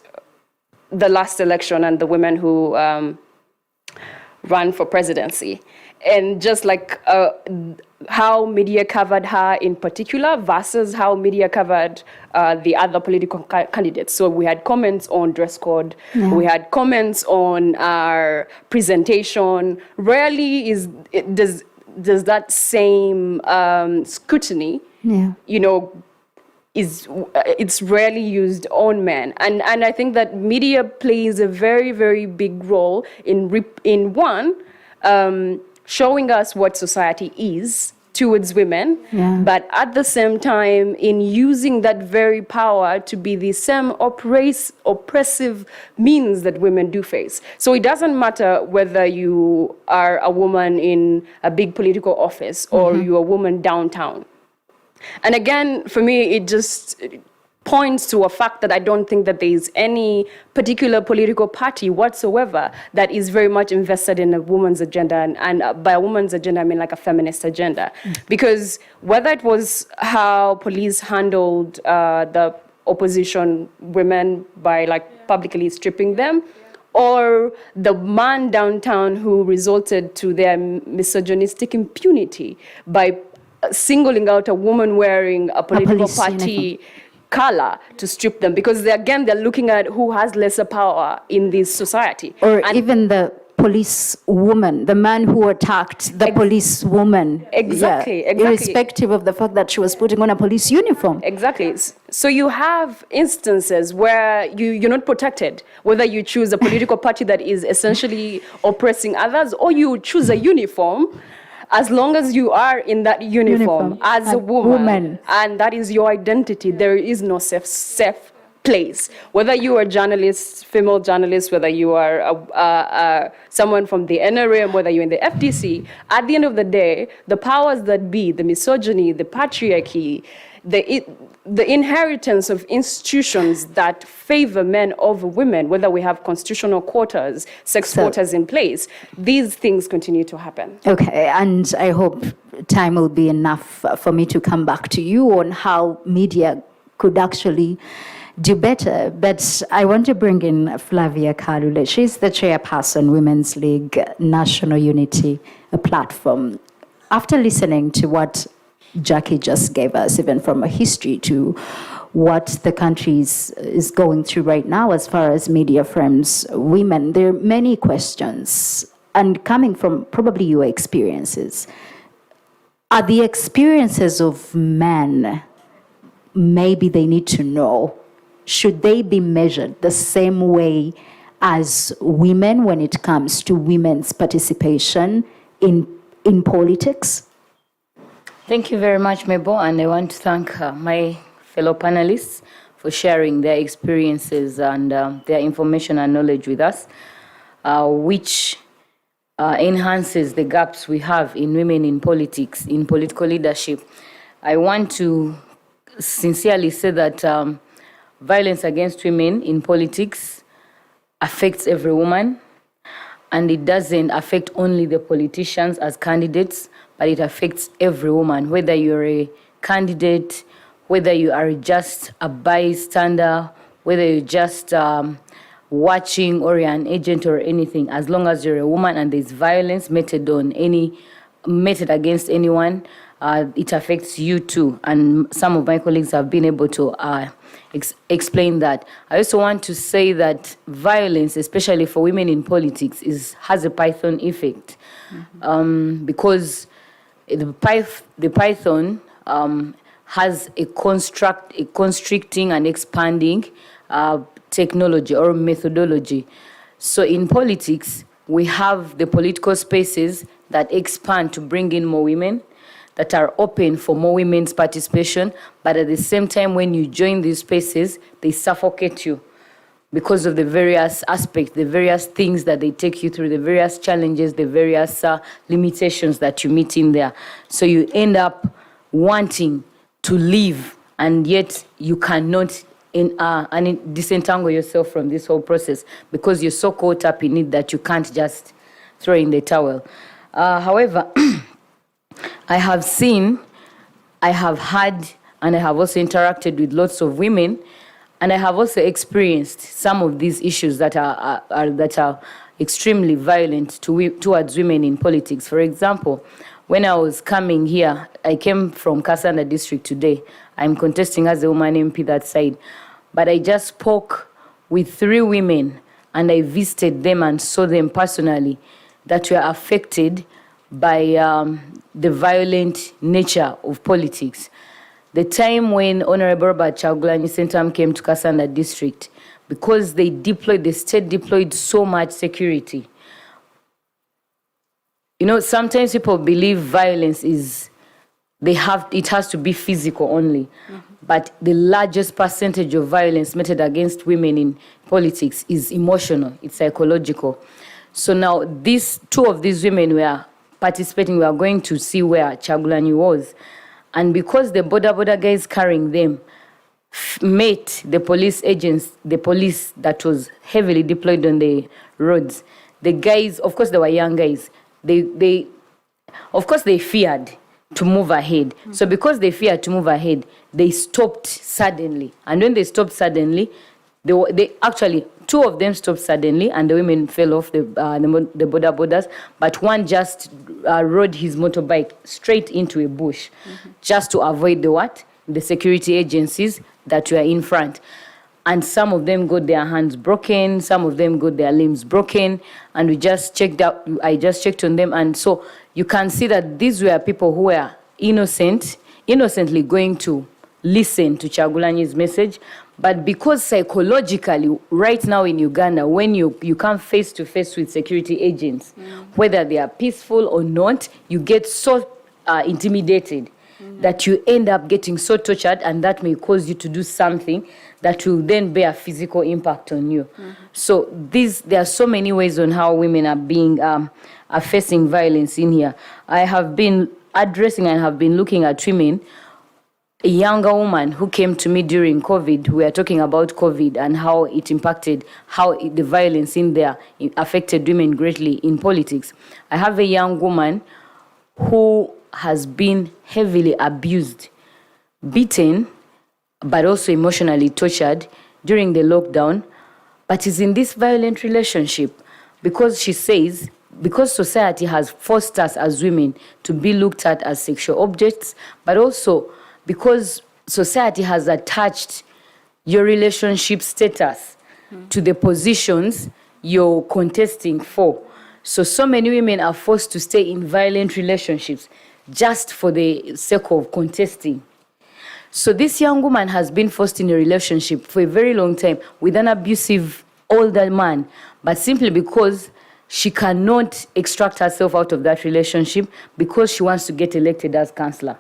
the last election and the women who ran for presidency, and just like how media covered her in particular versus how media covered the other political candidates. So we had comments on dress code, we had comments on our presentation. Rarely does that same scrutiny, it's rarely used on men. And I think that media plays a very, very big role in one, showing us what society is towards women, but at the same time in using that very power to be the same oppressive means that women do face. So it doesn't matter whether you are a woman in a big political office or you're a woman downtown. And again, for me, it just points to a fact that I don't think that there is any particular political party whatsoever that is very much invested in a woman's agenda. And by a woman's agenda, I mean like a feminist agenda. Because whether it was how police handled the opposition women by like publicly stripping them, or the man downtown who resulted to their misogynistic impunity by singling out a woman wearing a political party color to strip them, because they're looking at who has lesser power in this society. Or even the police woman, the man who attacked the police woman. Exactly. Irrespective of the fact that she was putting on a police uniform. Exactly. So you have instances where you're not protected, whether you choose a political party that is essentially oppressing others, or you choose a uniform. As long as you are in that uniform as a woman, and that is your identity, there is no safe place. Whether you are a journalist, female journalist, whether you are someone from the NRM, whether you're in the FDC, at the end of the day, the powers that be, the misogyny, the patriarchy, the inheritance of institutions that favor men over women, whether we have constitutional quotas, sex quotas in place, these things continue to happen. Okay, and I hope time will be enough for me to come back to you on how media could actually do better. But I want to bring in Flavia Kalule. She's the chairperson, Women's League National Unity Platform. After listening to what Jacky just gave us, even from a history to what the country is going through right now as far as media frames women, there are many questions. And coming from probably your experiences, are the experiences of men, maybe they need to know, should they be measured the same way as women when it comes to women's participation in politics? Thank you very much, Mabel, and I want to thank my fellow panelists for sharing their experiences and their information and knowledge with us, which enhances the gaps we have in women in politics, in political leadership. I want to sincerely say that violence against women in politics affects every woman, and it doesn't affect only the politicians as candidates, but it affects every woman, whether you're a candidate, whether you are just a bystander, whether you're just watching or you're an agent or anything. As long as you're a woman and there's violence meted against anyone, it affects you too. And some of my colleagues have been able to explain that. I also want to say that violence, especially for women in politics, has a Python effect, because the Python has a constricting and expanding technology or methodology. So in politics, we have the political spaces that expand to bring in more women, that are open for more women's participation, but at the same time, when you join these spaces, they suffocate you because of the various aspects, the various things that they take you through, the various challenges, the various limitations that you meet in there. So you end up wanting to leave, and yet you cannot disentangle yourself from this whole process because you're so caught up in it that you can't just throw in the towel. However, I have seen, I have had, and I have also interacted with lots of women, and I have also experienced some of these issues that are extremely violent towards women in politics. For example, when I was coming here, I came from Kasanda district today. I'm contesting as a woman MP that side. But I just spoke with 3 women, and I visited them and saw them personally that were affected by the violent nature of politics. The time when Honorable Robert Kyagulanyi Ssentamu came to Kasanda district, because the state deployed so much security. You know, sometimes people believe violence it has to be physical only. But the largest percentage of violence meted against women in politics is emotional, it's psychological. So now 2 of these women were participating. We are going to see where Kyagulanyi was. And because the border guys carrying them met the police agents, the police that was heavily deployed on the roads, the guys, of course they were young guys, they feared to move ahead. So because they feared to move ahead, they stopped suddenly. And when they stopped suddenly, they actually, 2 of them stopped suddenly, and the women fell off the borders. But one just rode his motorbike straight into a bush, just to avoid the security agencies that were in front. And some of them got their hands broken, some of them got their limbs broken, and I just checked on them, and so you can see that these were people who were innocently going to listen to Kyagulanyi's message, but because psychologically, right now in Uganda, when you come face to face with security agents, whether they are peaceful or not, you get so intimidated that you end up getting so tortured, and that may cause you to do something that will then bear physical impact on you. So there are so many ways on how women are facing violence in here. I have been addressing and have been looking at women. A younger woman who came to me during COVID, we are talking about COVID and how it impacted, the violence in there affected women greatly in politics. I have a young woman who has been heavily abused, beaten, but also emotionally tortured during the lockdown, but is in this violent relationship because she says, because society has forced us as women to be looked at as sexual objects, but also because society has attached your relationship status to the positions you're contesting for. So many women are forced to stay in violent relationships just for the sake of contesting. So this young woman has been forced in a relationship for a very long time with an abusive older man, but simply because she cannot extract herself out of that relationship because she wants to get elected as councillor.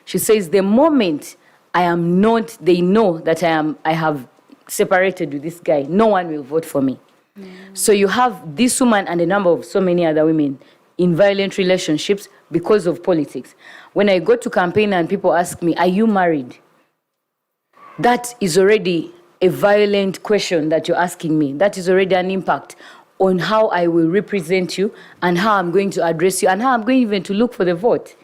She says, the moment they know that I have separated with this guy, no one will vote for me. So you have this woman and a number of so many other women in violent relationships because of politics. When I go to campaign and people ask me, are you married? That is already a violent question that you're asking me. That is already an impact on how I will represent you and how I'm going to address you and how I'm going even to look for the vote.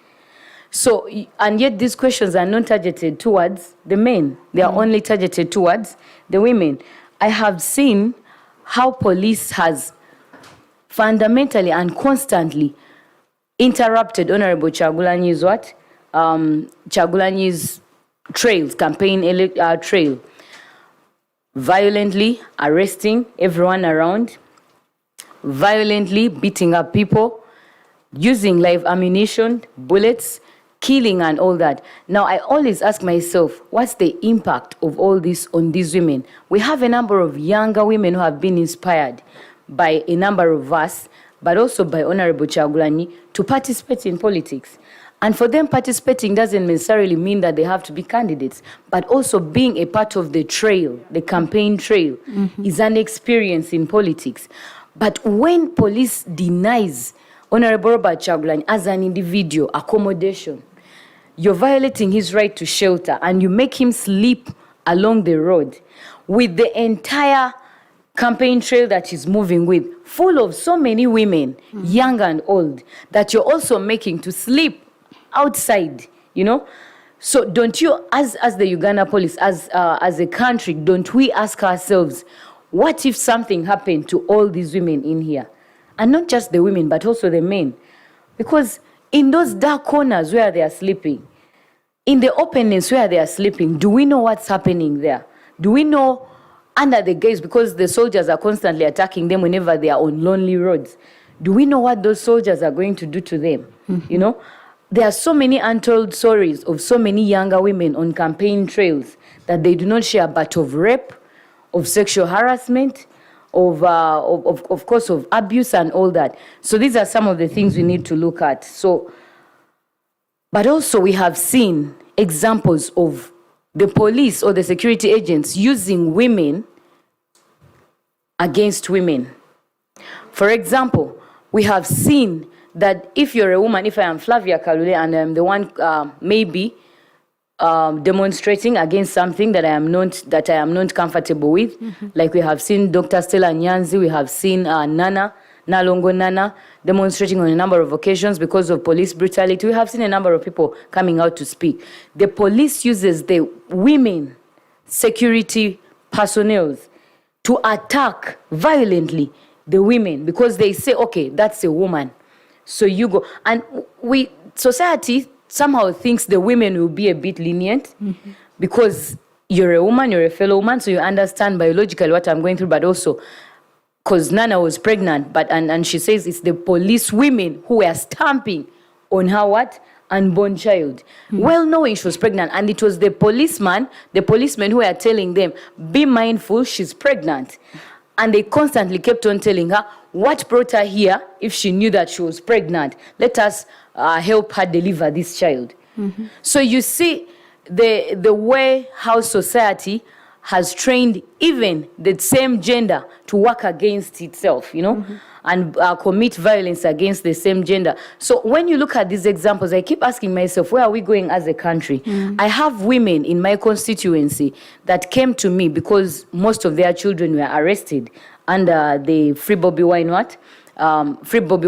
So, and yet these questions are not targeted towards the men. They are only targeted towards the women. I have seen how police has fundamentally and constantly interrupted Honorable Kyagulanyi's Kyagulanyi's campaign trail, violently arresting everyone around, violently beating up people, using live ammunition, bullets, killing and all that. Now, I always ask myself, what's the impact of all this on these women? We have a number of younger women who have been inspired by a number of us, but also by Honorable Kyagulanyi, to participate in politics. And for them, participating doesn't necessarily mean that they have to be candidates, but also being a part of the trail, the campaign trail, is an experience in politics. But when police denies Honorable Robert Kyagulanyi as an individual accommodation, you're violating his right to shelter, and you make him sleep along the road with the entire campaign trail that he's moving with, full of so many women, young and old, that you're also making to sleep outside, you know. So don't you, as the Uganda police, as a country, don't we ask ourselves, what if something happened to all these women in here? And not just the women, but also the men. Because in those dark corners where they are sleeping, in the openness where they are sleeping, do we know what's happening there? Do we know under the gaze, because the soldiers are constantly attacking them whenever they are on lonely roads, do we know what those soldiers are going to do to them? You know, there are so many untold stories of so many younger women on campaign trails that they do not share, but of rape, of sexual harassment, of course, of abuse and all that. So these are some of the things we need to look at. So, but also we have seen examples of the police or the security agents using women against women. For example, we have seen that if you're a woman, if I am Flavia Kalule and I'm the one maybe demonstrating against something that I am not comfortable with, like we have seen Dr. Stella Nyanzi, we have seen Nalongo Nana demonstrating on a number of occasions because of police brutality. We have seen a number of people coming out to speak. The police uses the women security personnel to attack violently the women because they say, okay, that's a woman, so you go. And society somehow thinks the women will be a bit lenient because you're a woman, you're a fellow woman, so you understand biologically what I'm going through, but also because Nana was pregnant, and she says it's the police women who were stamping on her unborn child, well knowing she was pregnant, and it was the policemen who were telling them, be mindful, she's pregnant. And they constantly kept on telling her what brought her here if she knew that she was pregnant. Let us help her deliver this child. So you see the way how society has trained even the same gender to work against itself, you know, and commit violence against the same gender. So when you look at these examples, I keep asking myself, where are we going as a country? I have women in my constituency that came to me because most of their children were arrested under the Free Bobi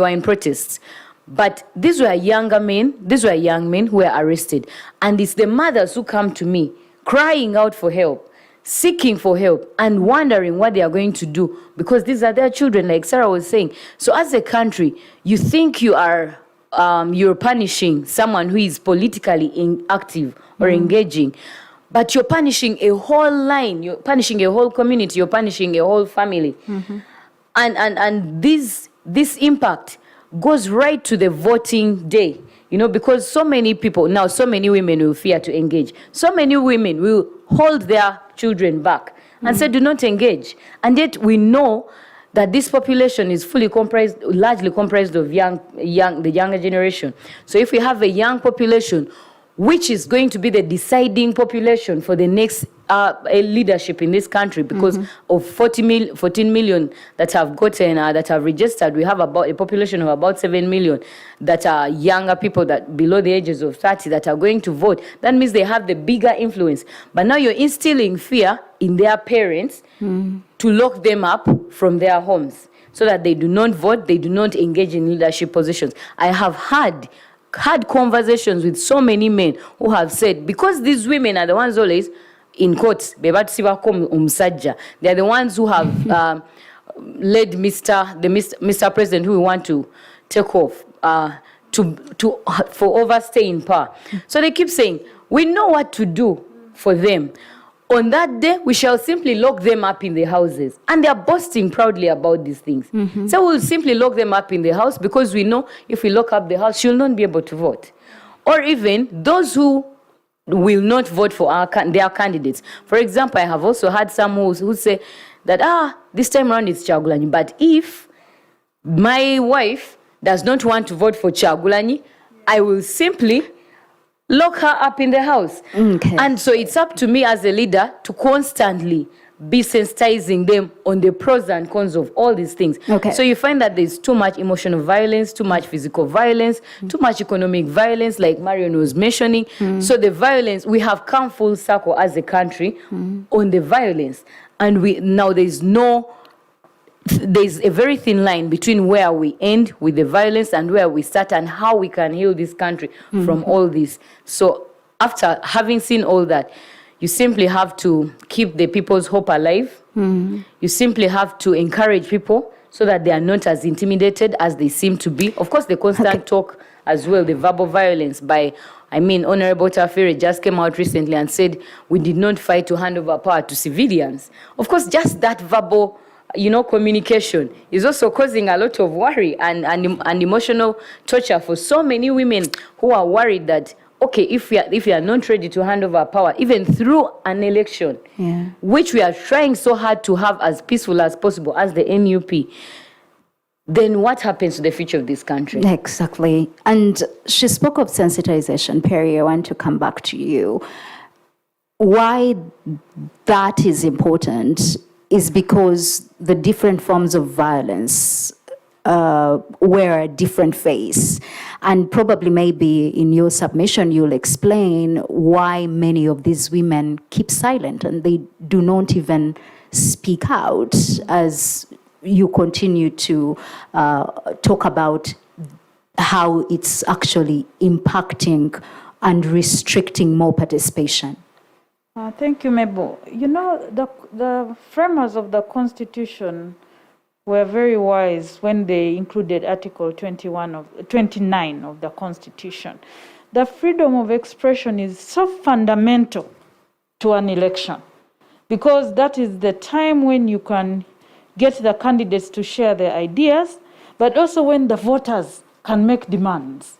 Wine protests. But these were young men who were arrested. And it's the mothers who come to me crying out for help, seeking for help and wondering what they are going to do because these are their children, like Sarah was saying. So as a country, you think you are you're punishing someone who is politically inactive or engaging, but you're punishing a whole line, you're punishing a whole community, you're punishing a whole family. And this impact goes right to the voting day, you know, because so many people now, so many women will fear to engage. So many women will hold their children back and say, do not engage. And yet we know that this population is largely comprised of the younger generation. So if we have a young population, which is going to be the deciding population for the next leadership in this country, because of 14 million that have gotten, that have registered, we have about a population of about 7 million that are younger people that below the ages of 30 that are going to vote. That means they have the bigger influence. But now you're instilling fear in their parents to lock them up from their homes so that they do not vote, they do not engage in leadership positions. I have had conversations with so many men who have said, because these women are the ones always, in quotes, they are the ones who have led Mr. President who we want to take off for overstaying in power. So they keep saying, we know what to do for them. On that day, we shall simply lock them up in the houses. And they are boasting proudly about these things. So we'll simply lock them up in the house because we know if we lock up the house, she'll not be able to vote. Or even those who will not vote for their candidates. For example, I have also had some who say that, this time around it's Kyagulanyi. But if my wife does not want to vote for Kyagulanyi, I will simply lock her up in the house. And so it's up to me as a leader to constantly be sensitizing them on the pros and cons of all these things. So you find that there's too much emotional violence, too much physical violence, too much economic violence, like Marion was mentioning. So the violence, we have come full circle as a country on the violence. And now there's no there's a very thin line between where we end with the violence and where we start, and how we can heal this country from all this. So after having seen all that, you simply have to keep the people's hope alive. You simply have to encourage people so that they are not as intimidated as they seem to be. Of course, the constant talk as well, the verbal violence by, Honorable Tafiri just came out recently and said, we did not fight to hand over power to civilians. Of course, just that verbal, communication is also causing a lot of worry and emotional torture for so many women who are worried that, okay, if we are not ready to hand over power, even through an election, which we are trying so hard to have as peaceful as possible as the NUP, then what happens to the future of this country? Exactly. And she spoke of sensitization. Perry, I want to come back to you. Why that is important is because the different forms of violence wear a different face. And probably maybe in your submission, you'll explain why many of these women keep silent and they do not even speak out as you continue to talk about how it's actually impacting and restricting more participation. Thank you, Mabel. The framers of the Constitution were very wise when they included Article 29 of the Constitution. The freedom of expression is so fundamental to an election because that is the time when you can get the candidates to share their ideas, but also when the voters can make demands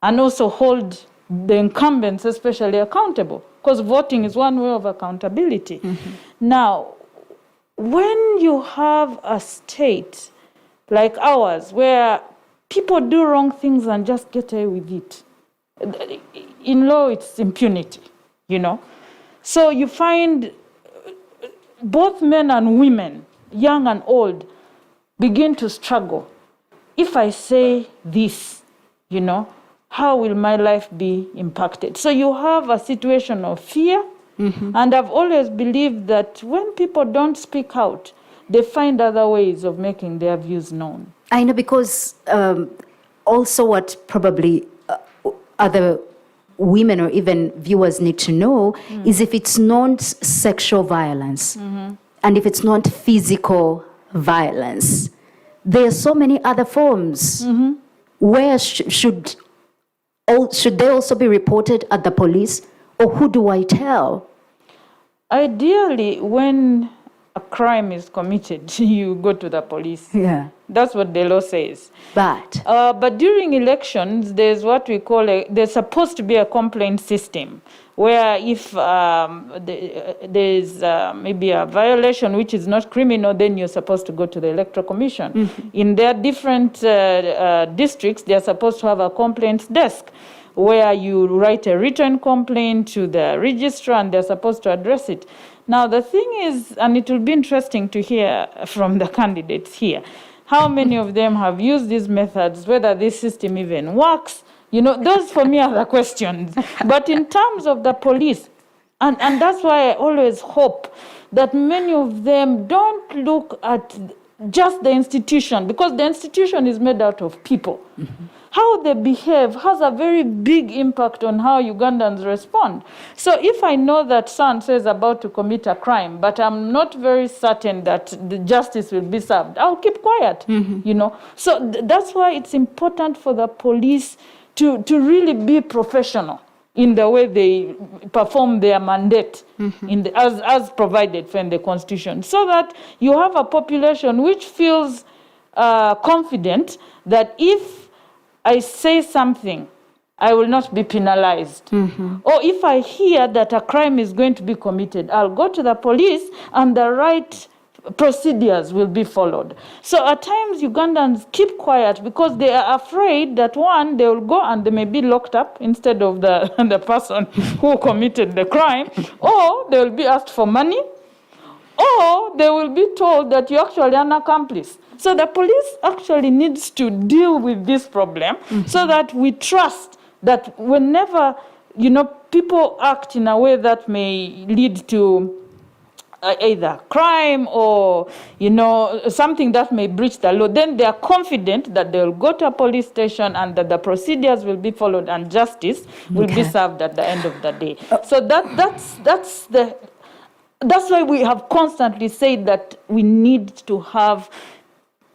and also hold the incumbents especially accountable, because voting is one way of accountability. Now, when you have a state like ours where people do wrong things and just get away with it, in law it's impunity, So you find both men and women, young and old, begin to struggle. If I say this, how will my life be impacted? So you have a situation of fear. And I've always believed that when people don't speak out, they find other ways of making their views known. I know, because also what probably other women or even viewers need to know is if it's not sexual violence and if it's not physical violence, there are so many other forms. Where should they also be reported at the police? Or who do I tell? Ideally, when a crime is committed, you go to the police. Yeah. That's what the law says. But during elections, there's what we call there's supposed to be a complaint system where if there's maybe a violation which is not criminal, then you're supposed to go to the Electoral Commission. In their different districts, they're supposed to have a complaints desk where you write a written complaint to the registrar and they're supposed to address it. Now, the thing is, and it will be interesting to hear from the candidates here, how many of them have used these methods, whether this system even works. Those for me are the questions. But in terms of the police, and that's why I always hope that many of them don't look at just the institution, because the institution is made out of people. How they behave has a very big impact on how Ugandans respond. So if I know that so-and-so is about to commit a crime, but I'm not very certain that the justice will be served, I'll keep quiet, So that's why it's important for the police to really be professional in the way they perform their mandate as provided for in the Constitution, so that you have a population which feels confident that if I say something, I will not be penalized. Or if I hear that a crime is going to be committed, I'll go to the police and the right procedures will be followed. So at times Ugandans keep quiet because they are afraid that one, they will go and they may be locked up instead of the person who committed the crime, or they will be asked for money, or they will be told that you're actually an accomplice. So the police actually needs to deal with this problem so that we trust that whenever, people act in a way that may lead to either crime or, something that may breach the law, then they are confident that they will go to a police station and that the procedures will be followed and justice will be served at the end of the day. So that's why we have constantly said that we need to have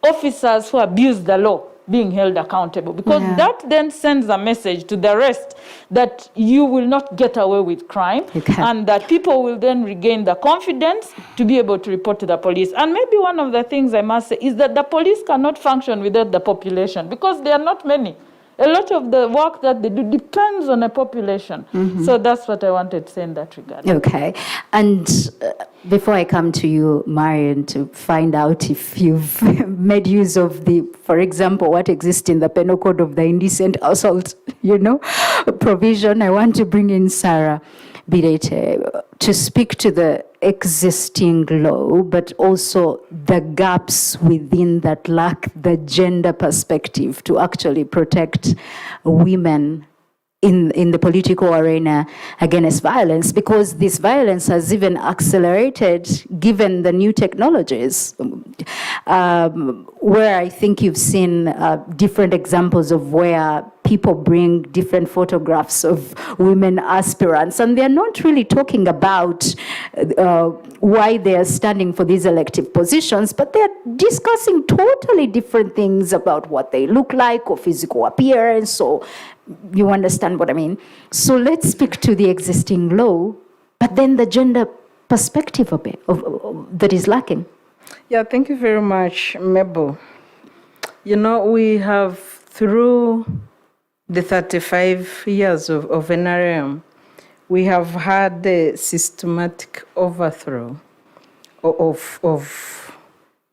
officers who abuse the law being held accountable, because that then sends a message to the rest that you will not get away with crime, and that people will then regain the confidence to be able to report to the police. And maybe one of the things I must say is that the police cannot function without the population, because there are not many. A lot of the work that they do depends on a population. So that's what I wanted to say in that regard. Okay. And before I come to you, Marion, to find out if you've made use of for example, what exists in the Penal Code of the indecent assault, provision, I want to bring in Sarah Bireete to speak to the existing law, but also the gaps within that lack the gender perspective to actually protect women in the political arena against violence, because this violence has even accelerated given the new technologies, where I think you've seen different examples of where people bring different photographs of women aspirants, and they're not really talking about why they're standing for these elective positions, but they're discussing totally different things about what they look like or physical appearance, or you understand what I mean. So let's speak to the existing law, but then the gender perspective of it, that is lacking. Yeah, thank you very much, Mabel. We have, through the 35 years of NRM, we have had the systematic overthrow of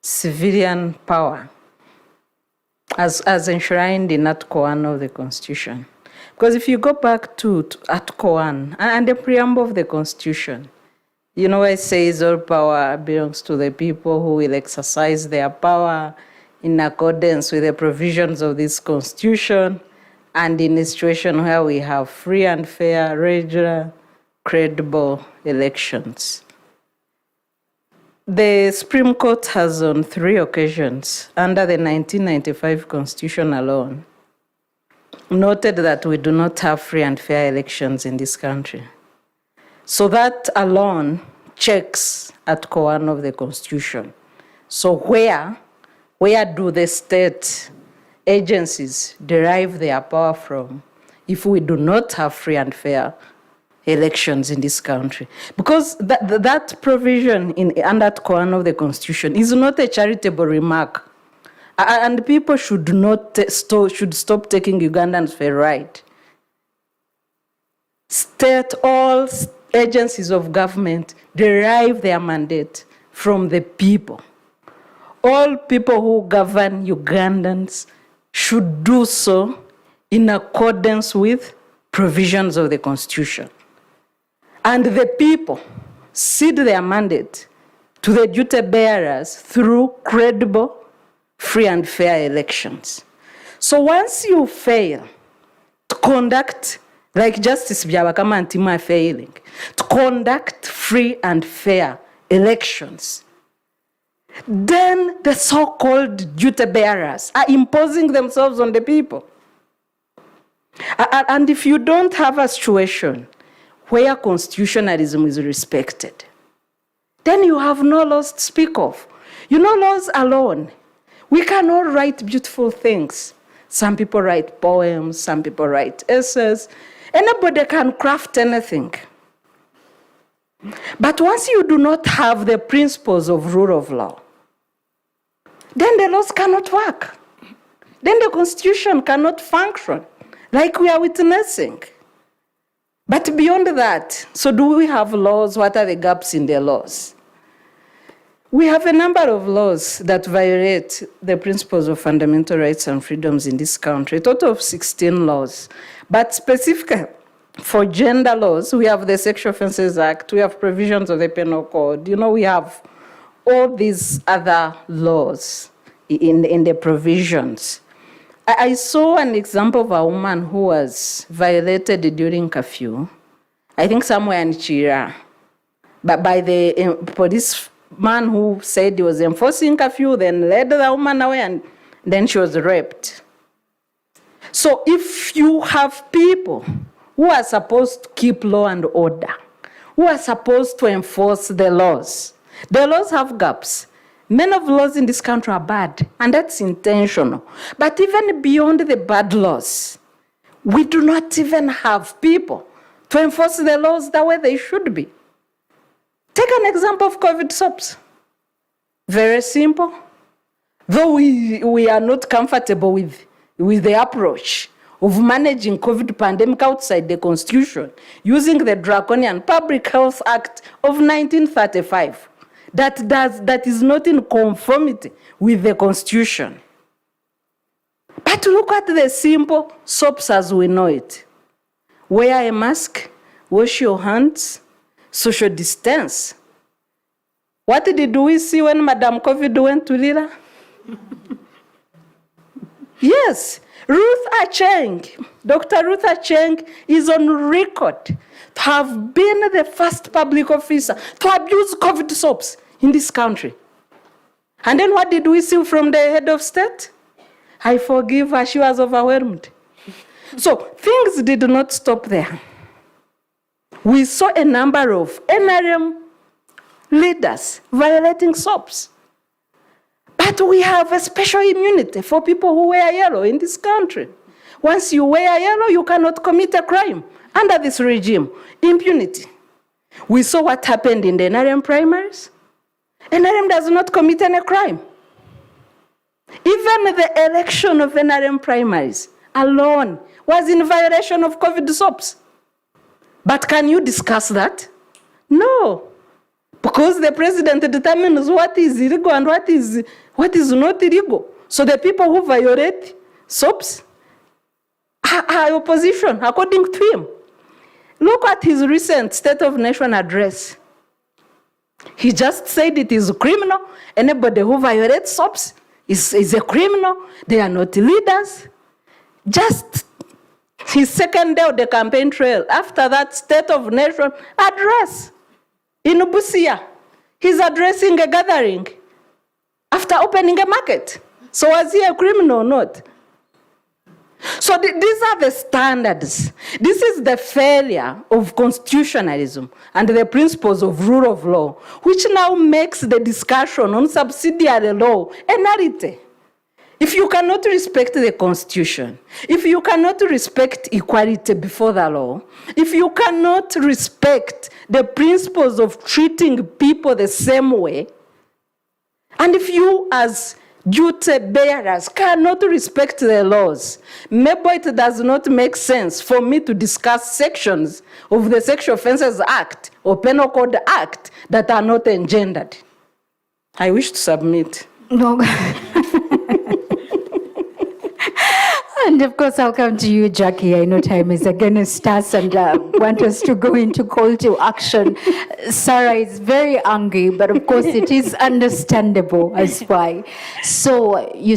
civilian power as enshrined in Article 1 of the Constitution. Because if you go back to Article 1 and the preamble of the Constitution, it says all power belongs to the people who will exercise their power in accordance with the provisions of this Constitution and in a situation where we have free and fair, regular, credible elections. The Supreme Court has on 3 occasions, under the 1995 Constitution alone, noted that we do not have free and fair elections in this country. So that alone checks Article 1 of the Constitution. So where do the state agencies derive their power from if we do not have free and fair elections in this country? Because that provision under Article 1 of the Constitution is not a charitable remark. And people should stop taking Ugandans for a ride. All agencies of government derive their mandate from the people. All people who govern Ugandans should do so in accordance with provisions of the Constitution. And the people cede their mandate to the duty bearers through credible, free and fair elections. So once you fail to conduct, like Justice Byabakama and Tima failing, to conduct free and fair elections, then the so-called duty bearers are imposing themselves on the people. And if you don't have a situation where constitutionalism is respected, then you have no laws to speak of. Laws alone. We can all write beautiful things. Some people write poems, some people write essays. Anybody can craft anything. But once you do not have the principles of rule of law, then the laws cannot work. Then the Constitution cannot function like we are witnessing. But beyond that, so do we have laws? What are the gaps in the laws? We have a number of laws that violate the principles of fundamental rights and freedoms in this country, a total of 16 laws. But specifically for gender laws, we have the Sexual Offences Act, we have provisions of the Penal Code, we have all these other laws in the provisions. I saw an example of a woman who was violated during curfew, I think somewhere in Chira. by the policeman who said he was enforcing curfew, then led the woman away, and then she was raped. So if you have people who are supposed to keep law and order, who are supposed to enforce the laws have gaps. Many of the laws in this country are bad, and that's intentional. But even beyond the bad laws, we do not even have people to enforce the laws the way they should be. Take an example of COVID soaps. Very simple. Though we are not comfortable with the approach of managing COVID pandemic outside the Constitution, using the draconian Public Health Act of 1935, that is not in conformity with the Constitution. But look at the simple soaps as we know it. Wear a mask, wash your hands, social distance. What did we see when Madam COVID went to Lila? Yes, Ruth Acheng, Dr. Ruth Acheng is on record to have been the first public officer to abuse COVID soaps in this country. And then what did we see from the head of state? I forgive her, she was overwhelmed. So things did not stop there. We saw a number of NRM leaders violating soaps. But we have a special immunity for people who wear yellow in this country. Once you wear yellow, you cannot commit a crime under this regime. Impunity. We saw what happened in the NRM primaries. NRM does not commit any crime. Even the election of NRM primaries alone was in violation of COVID soaps. But can you discuss that? No. Because the president determines what is illegal and what is not illegal. So the people who violate soaps are opposition, according to him. Look at his recent State of Nation address. He just said it is criminal. Anybody who violates soaps is a criminal. They are not leaders. Just his second day of the campaign trail, after that State of Nation address in Busia, he's addressing a gathering after opening a market. So was he a criminal or not? So these are the standards. This is the failure of constitutionalism and the principles of rule of law, which now makes the discussion on subsidiary law a narrative. If you cannot respect the Constitution, if you cannot respect equality before the law, if you cannot respect the principles of treating people the same way, and if you as duty bearers cannot respect the laws, maybe it does not make sense for me to discuss sections of the Sexual Offences Act or Penal Code Act that are not engendered. I wish to submit. No. And of course, I'll come to you, Jacky. I know time is against us and want us to go into call to action. Sarah is very angry, but of course it is understandable as why. So you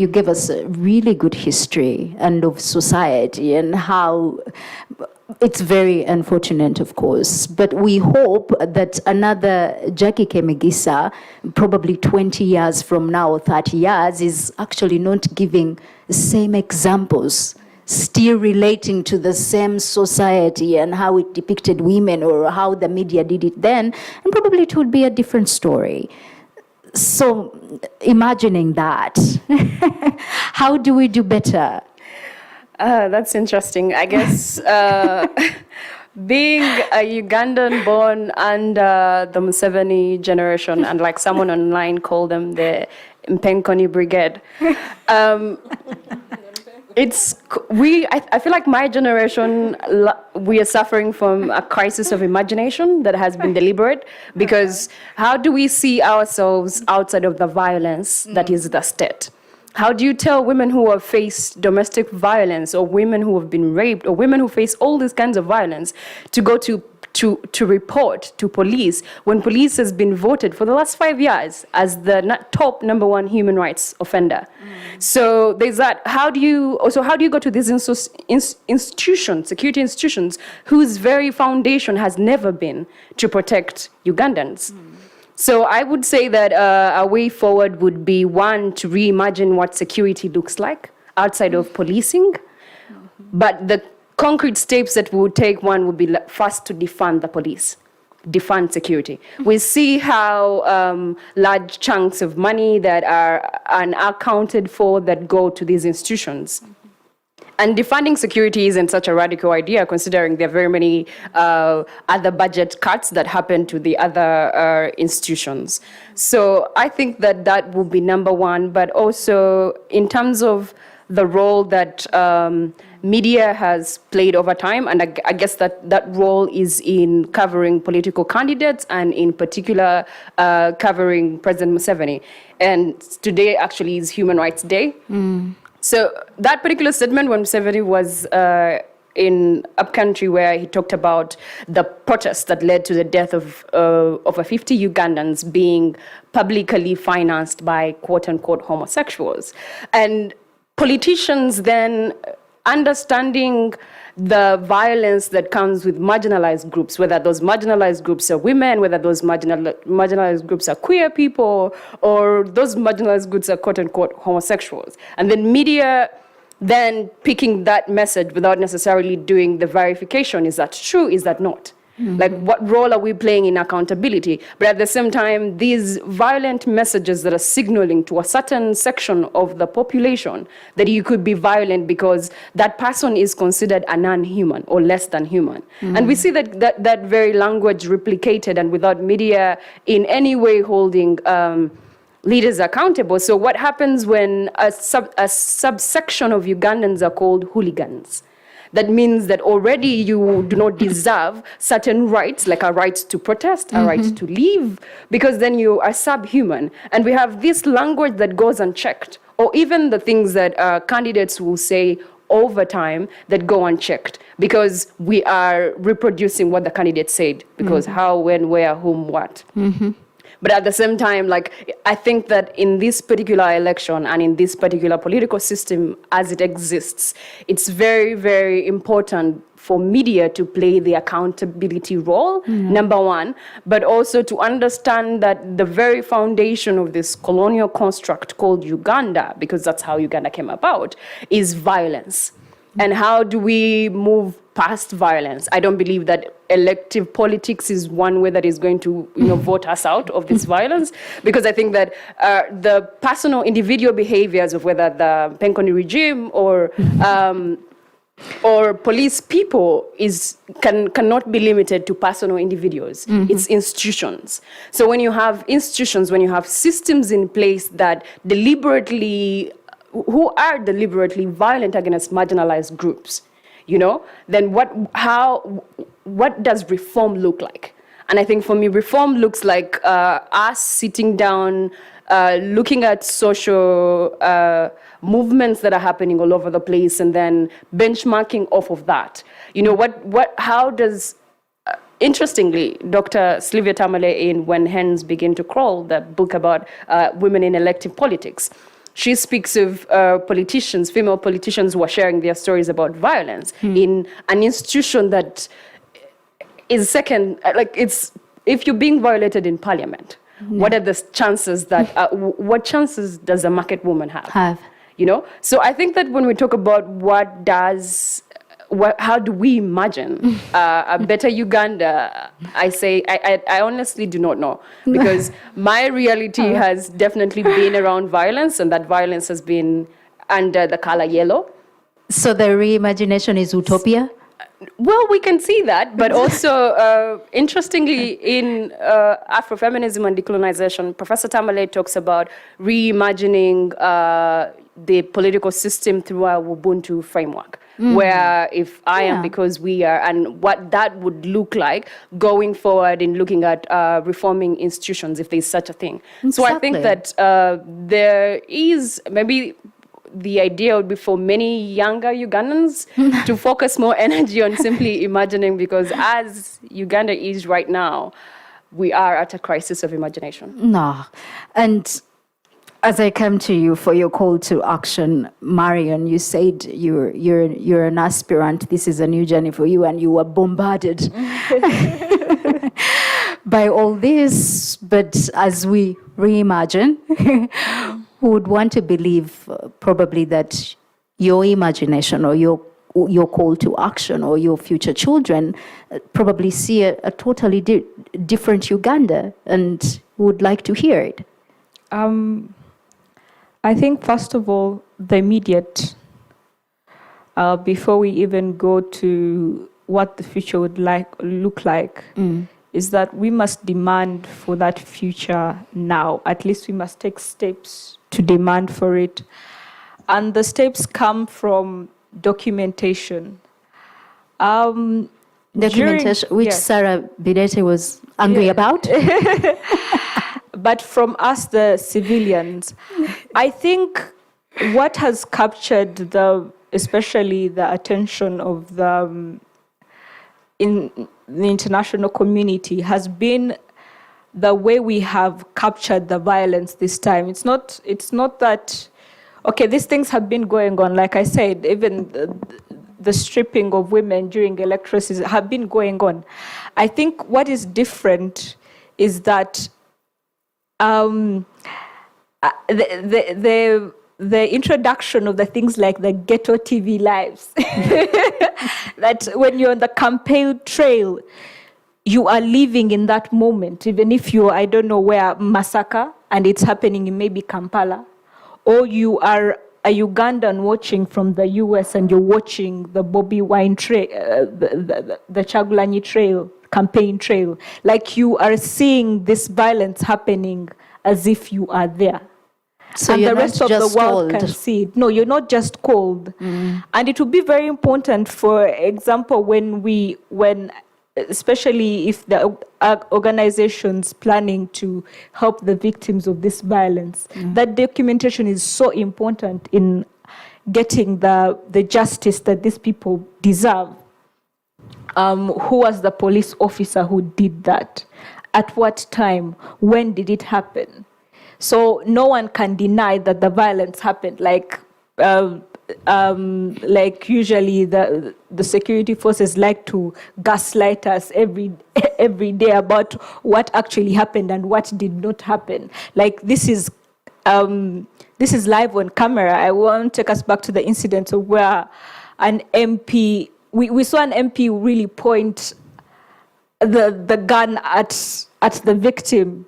gave us a really good history and of society and how it's very unfortunate, of course, but we hope that another Jacky Kemigisa, probably 20 years from now, 30 years, is actually not giving the same examples, still relating to the same society and how it depicted women or how the media did it then, and probably it would be a different story. So imagining that, how do we do better? That's interesting. I guess being a Ugandan born under the Museveni generation, and like someone online called them the Mpenkoni Brigade. I feel like my generation, we are suffering from a crisis of imagination that has been deliberate, because how do we see ourselves outside of the violence that is the state? How do you tell women who have faced domestic violence, or women who have been raped, or women who face all these kinds of violence to go to report to police when police has been voted for the last 5 years as the top number one human rights offender? So there's that. How do you go to these institutions, security institutions, whose very foundation has never been to protect Ugandans? So I would say that a way forward would be, one, to reimagine what security looks like outside of policing. But the concrete steps that we would take, one would be first to defund the police, defund security. We see how large chunks of money that are unaccounted for that go to these institutions. And defunding security isn't such a radical idea, considering there are very many other budget cuts that happen to the other institutions. So I think that that would be number one. But also in terms of the role that media has played over time, and I guess that role is in covering political candidates, and in particular covering President Museveni. And today actually is Human Rights Day. So that particular statement when Museveni was in upcountry, where he talked about the protests that led to the death of over 50 Ugandans being publicly financed by quote-unquote homosexuals. And politicians then, understanding the violence that comes with marginalized groups, whether those marginalized groups are women, whether those marginalized groups are queer people, or those marginalized groups are quote-unquote homosexuals. And then media then picking that message without necessarily doing the verification. Is that true? Is that not? Like, what role are we playing in accountability? But at the same time, these violent messages that are signaling to a certain section of the population that you could be violent because that person is considered a non-human or less than human. And we see that very language replicated, and without media in any way holding leaders accountable. So what happens when a subsection of Ugandans are called hooligans? That means that already you do not deserve certain rights, like a right to protest, a right to leave, because then you are subhuman. And we have this language that goes unchecked, or even the things that candidates will say over time that go unchecked, because we are reproducing what the candidate said, because how, when, where, whom, what. But at the same time, like, I think that in this particular election and in this particular political system as it exists, it's very, very important for media to play the accountability role, number one, but also to understand that the very foundation of this colonial construct called Uganda, because that's how Uganda came about, is violence. And how do we move past violence? I don't believe that elective politics is one way that is going to, vote us out of this violence, because I think that the personal individual behaviors of whether the Penkoni regime or police people cannot be limited to personal individuals. It's institutions. So when you have institutions, when you have systems in place that who are deliberately violent against marginalized groups, then what does reform look like? And I think for me, reform looks like us sitting down, looking at social movements that are happening all over the place, and then benchmarking off of that. How does, interestingly, Dr. Flavia Kalule in When Hens Begin to Crawl, the book about women in elective politics, she speaks of politicians, female politicians who are sharing their stories about violence in an institution that is second, if you're being violated in parliament, what are the chances that, what chances does a market woman have? So I think that when we talk about how do we imagine a better Uganda, I honestly do not know, because my reality has definitely been around violence, and that violence has been under the color yellow. So the reimagination is utopia? Well, we can see that, but also, interestingly, in Afrofeminism and decolonization, Professor Tamale talks about reimagining the political system through our Ubuntu framework, where if I am because we are, and what that would look like going forward in looking at reforming institutions, if there's such a thing. So I think that there is maybe the idea would be for many younger Ugandans to focus more energy on simply imagining, because as Uganda is right now, we are at a crisis of imagination. No. And as I come to you for your call to action, Marion, you said you're an aspirant. This is a new journey for you, and you were bombarded by all this. But as we reimagine, who would want to believe probably that your imagination or your call to action or your future children probably see a totally different Uganda and would like to hear it? I think, first of all, the immediate, before we even go to what the future would look like, is that we must demand for that future now. At least we must take steps to demand for it. And the steps come from documentation. Documentation, which Sarah Bireete was angry about? But from us, the civilians, I think what has captured especially the attention of in the international community has been the way we have captured the violence this time. It's not that, okay, these things have been going on. Like I said, even the stripping of women during electoral season have been going on. I think what is different is that the introduction of the things like the ghetto TV lives, that when you're on the campaign trail, you are living in that moment, even if you're, I don't know where, Masaka, and it's happening in maybe Kampala, or you are a Ugandan watching from the US and you're watching the Bobi Wine trail, the Chagulanyi trail, campaign trail, like you are seeing this violence happening as if you are there. So and you're the rest not of just the world cold. can see it. No, you're not just cold. And it will be very important, for example, when especially if the organizations planning to help the victims of this violence, that documentation is so important in getting the justice that these people deserve. Who was the police officer who did that? At what time? When did it happen? So no one can deny that the violence happened. Like usually the security forces like to gaslight us every day about what actually happened and what did not happen. Like this is live on camera. I want to take us back to the incident of where an MP, we saw an MP really point the gun at the victim,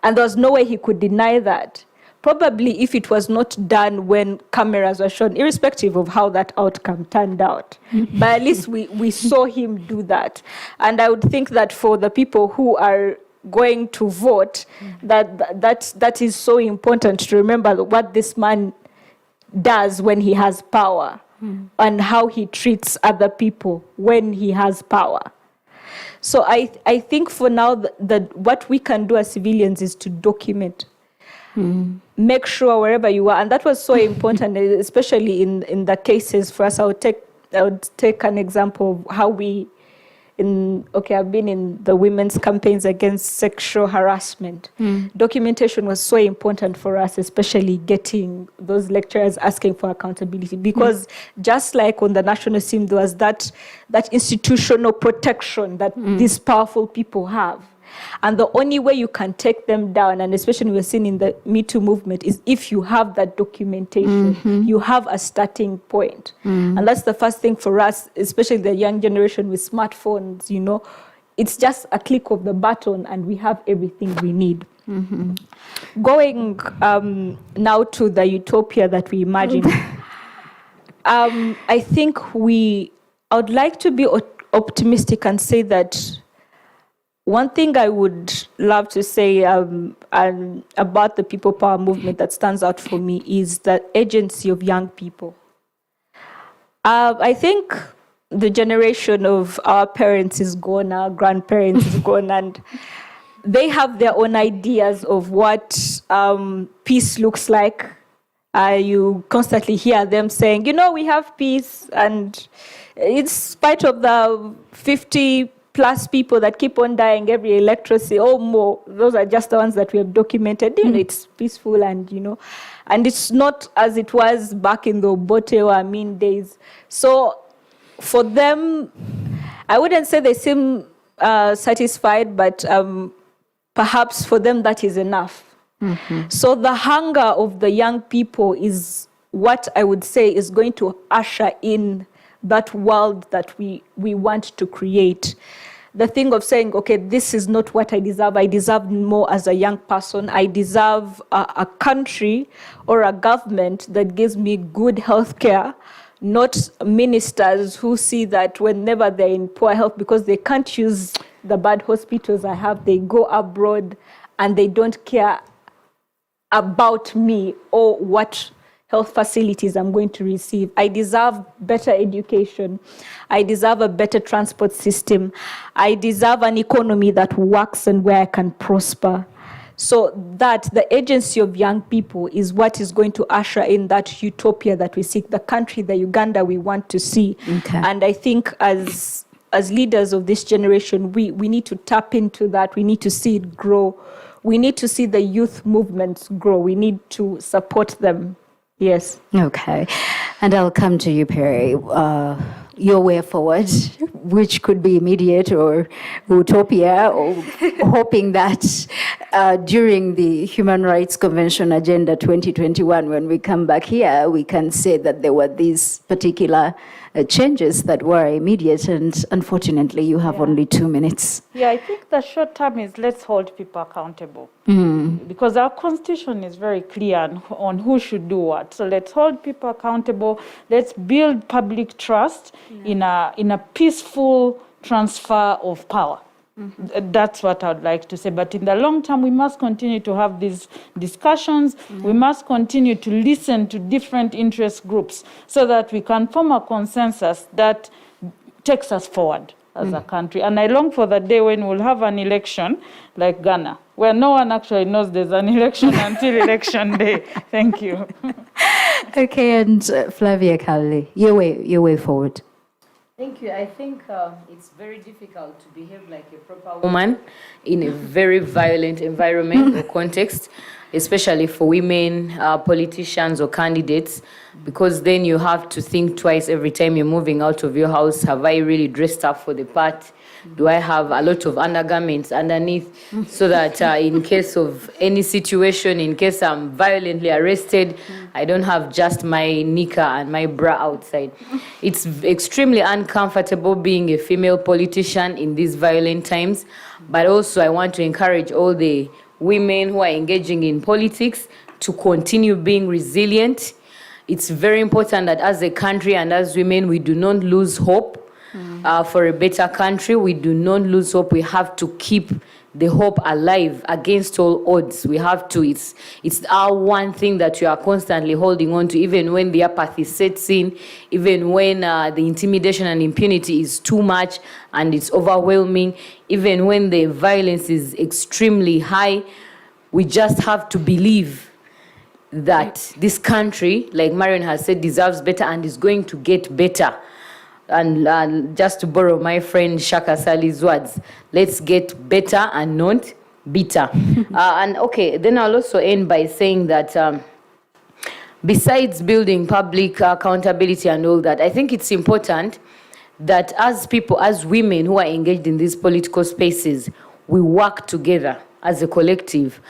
and there was no way he could deny that. Probably if it was not done when cameras were shown, irrespective of how that outcome turned out. But at least we saw him do that. And I would think that for the people who are going to vote, that is so important to remember what this man does when he has power and how he treats other people when he has power. So I think for now that what we can do as civilians is to document. Make sure wherever you are, and that was so important, especially in the cases for us. I would take an example of how I've been in the women's campaigns against sexual harassment. Documentation was so important for us, especially getting those lecturers asking for accountability, because just like on the national scene, there was that institutional protection that these powerful people have. And the only way you can take them down, and especially we're seeing in the Me Too movement, is if you have that documentation, you have a starting point. And that's the first thing for us, especially the young generation with smartphones, it's just a click of the button and we have everything we need. Going now to the utopia that we imagine, I think I would like to be optimistic and say that One thing I would love to say about the People Power movement that stands out for me is the agency of young people. I think the generation of our parents is gone, our grandparents is gone, and they have their own ideas of what peace looks like. You constantly hear them saying, we have peace, and in spite of the 50 plus people that keep on dying every electricity or more, those are just the ones that we have documented. It's peaceful, and and it's not as it was back in the Obote or Amin days. So for them, I wouldn't say they seem satisfied, but perhaps for them that is enough. So the hunger of the young people is what I would say is going to usher in that world that we want to create. The thing of saying, okay, this is not what I deserve more as a young person. I deserve a country or a government that gives me good health care, not ministers who see that whenever they're in poor health, because they can't use the bad hospitals I have, they go abroad and they don't care about me or what health facilities I'm going to receive. I deserve better education. I deserve a better transport system. I deserve an economy that works and where I can prosper. So that the agency of young people is what is going to usher in that utopia that we seek, the country, the Uganda we want to see. Okay. And I think as leaders of this generation, we need to tap into that. We need to see it grow. We need to see the youth movements grow. We need to support them. Yes. Okay. And I'll come to you, Perry. Your way forward, which could be immediate or utopia, or hoping that during the Human Rights Convention Agenda 2021, when we come back here, we can say that there were these particular changes that were immediate, and unfortunately you have only 2 minutes. Yeah, I think the short term is let's hold people accountable. Because our constitution is very clear on who should do what. So let's hold people accountable. Let's build public trust in a peaceful transfer of power. That's what I would like to say. But in the long term, we must continue to have these discussions. We must continue to listen to different interest groups so that we can form a consensus that takes us forward as a country. And I long for the day when we'll have an election like Ghana, where no one actually knows there's an election until election day. Thank you. Okay, and Flavia Kalule, your way forward. Thank you. I think it's very difficult to behave like a proper woman in a very violent environment or context, especially for women, politicians or candidates, because then you have to think twice every time you're moving out of your house. Have I really dressed up for the part? Do I have a lot of undergarments underneath so that in case of any situation, in case I'm violently arrested, I don't have just my knicker and my bra outside. It's extremely uncomfortable being a female politician in these violent times. But also I want to encourage all the women who are engaging in politics to continue being resilient. It's very important that as a country and as women, we do not lose hope. For a better country, we do not lose hope. We have to keep the hope alive against all odds. We have to. It's our one thing that we are constantly holding on to, even when the apathy sets in, even when the intimidation and impunity is too much and it's overwhelming, even when the violence is extremely high. We just have to believe that this country, like Marion has said, deserves better and is going to get better. And just to borrow my friend Shaka Sali's words, let's get better and not bitter. And okay, then I'll also end by saying that besides building public accountability and all that, I think it's important that as people, as women who are engaged in these political spaces, we work together as a collective.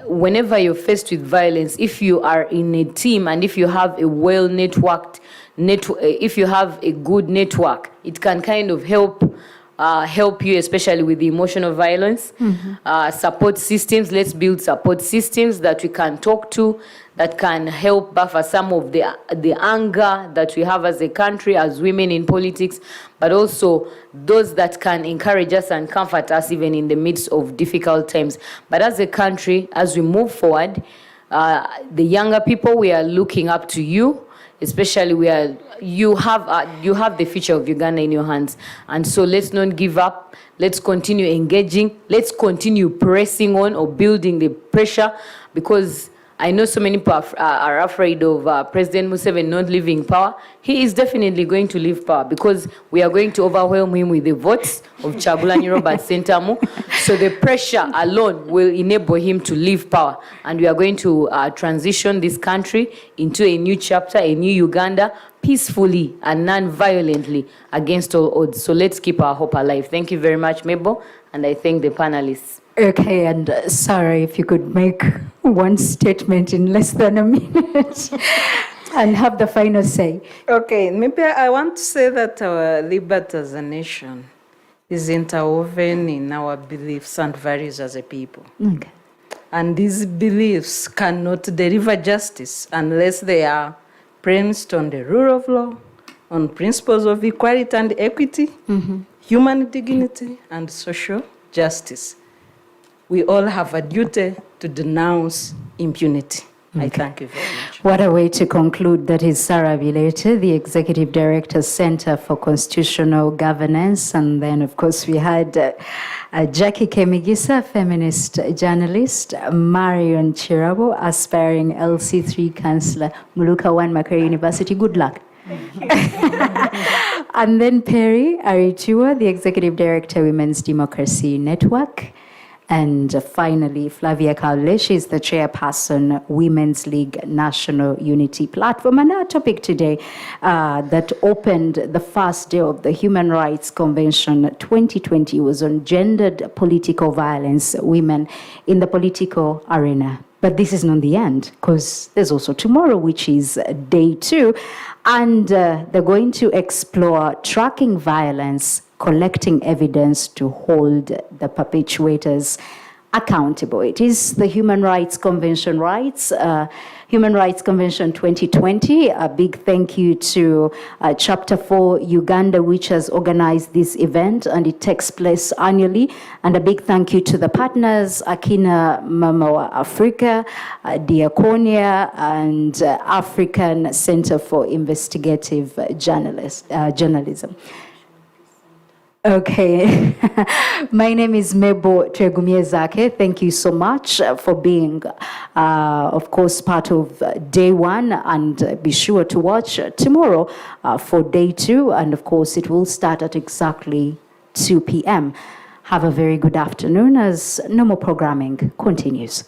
Whenever you're faced with violence, if you are in a team and if you have a well-networked if you have a good network, it can kind of help help you, especially with the emotional violence. Support systems, let's build support systems that we can talk to, that can help buffer some of the anger that we have as a country, as women in politics, but also those that can encourage us and comfort us even in the midst of difficult times. But as a country, as we move forward, the younger people, we are looking up to you, especially you have the future of Uganda in your hands. And so let's not give up. Let's continue engaging. Let's continue pressing on or building the pressure, because I know so many people are afraid of President Museveni not leaving power. He is definitely going to leave power, because we are going to overwhelm him with the votes of Chagulanyi Robert Sentamu. So the pressure alone will enable him to leave power. And we are going to transition this country into a new chapter, a new Uganda, peacefully and non-violently against all odds. So let's keep our hope alive. Thank you very much, Mabel, and I thank the panelists. Okay, and Sarah, if you could make one statement in less than a minute and have the final say. Okay, maybe I want to say that our liberty as a nation is interwoven in our beliefs and values as a people. Okay. And these beliefs cannot deliver justice unless they are premised on the rule of law, on principles of equality and equity, human dignity, and social justice. We all have a duty to denounce impunity. I thank you very much. What a way to conclude. That is Sarah Bireete, the Executive Director, Center for Constitutional Governance. And then, of course, we had Jacky Kemigisa, feminist journalist, Marion Kirabo, aspiring LC3 Councillor, Muluka 1 Macquarie University. Good luck. And then Perry Arituha, the Executive Director, Women's Democracy Network. And finally, Flavia Kalule, she is the chairperson, Women's League National Unity Platform. And our topic today that opened the first day of the Human Rights Convention 2020 was on gendered political violence, women in the political arena. But this is not the end, because there's also tomorrow, which is day 2. And they're going to explore tracking violence, collecting evidence to hold the perpetrators accountable. It is the Human Rights Convention Human Rights Convention 2020. A big thank you to Chapter 4 Uganda, which has organized this event, and it takes place annually. And a big thank you to the partners, Akina Mama Africa, Diaconia, and African Center for Investigative Journalism. Okay, my name is Mebo Twegumiezake. Thank you so much for being, of course, part of day 1, and be sure to watch tomorrow for day 2, and of course it will start at exactly 2 p.m. Have a very good afternoon as normal programming continues.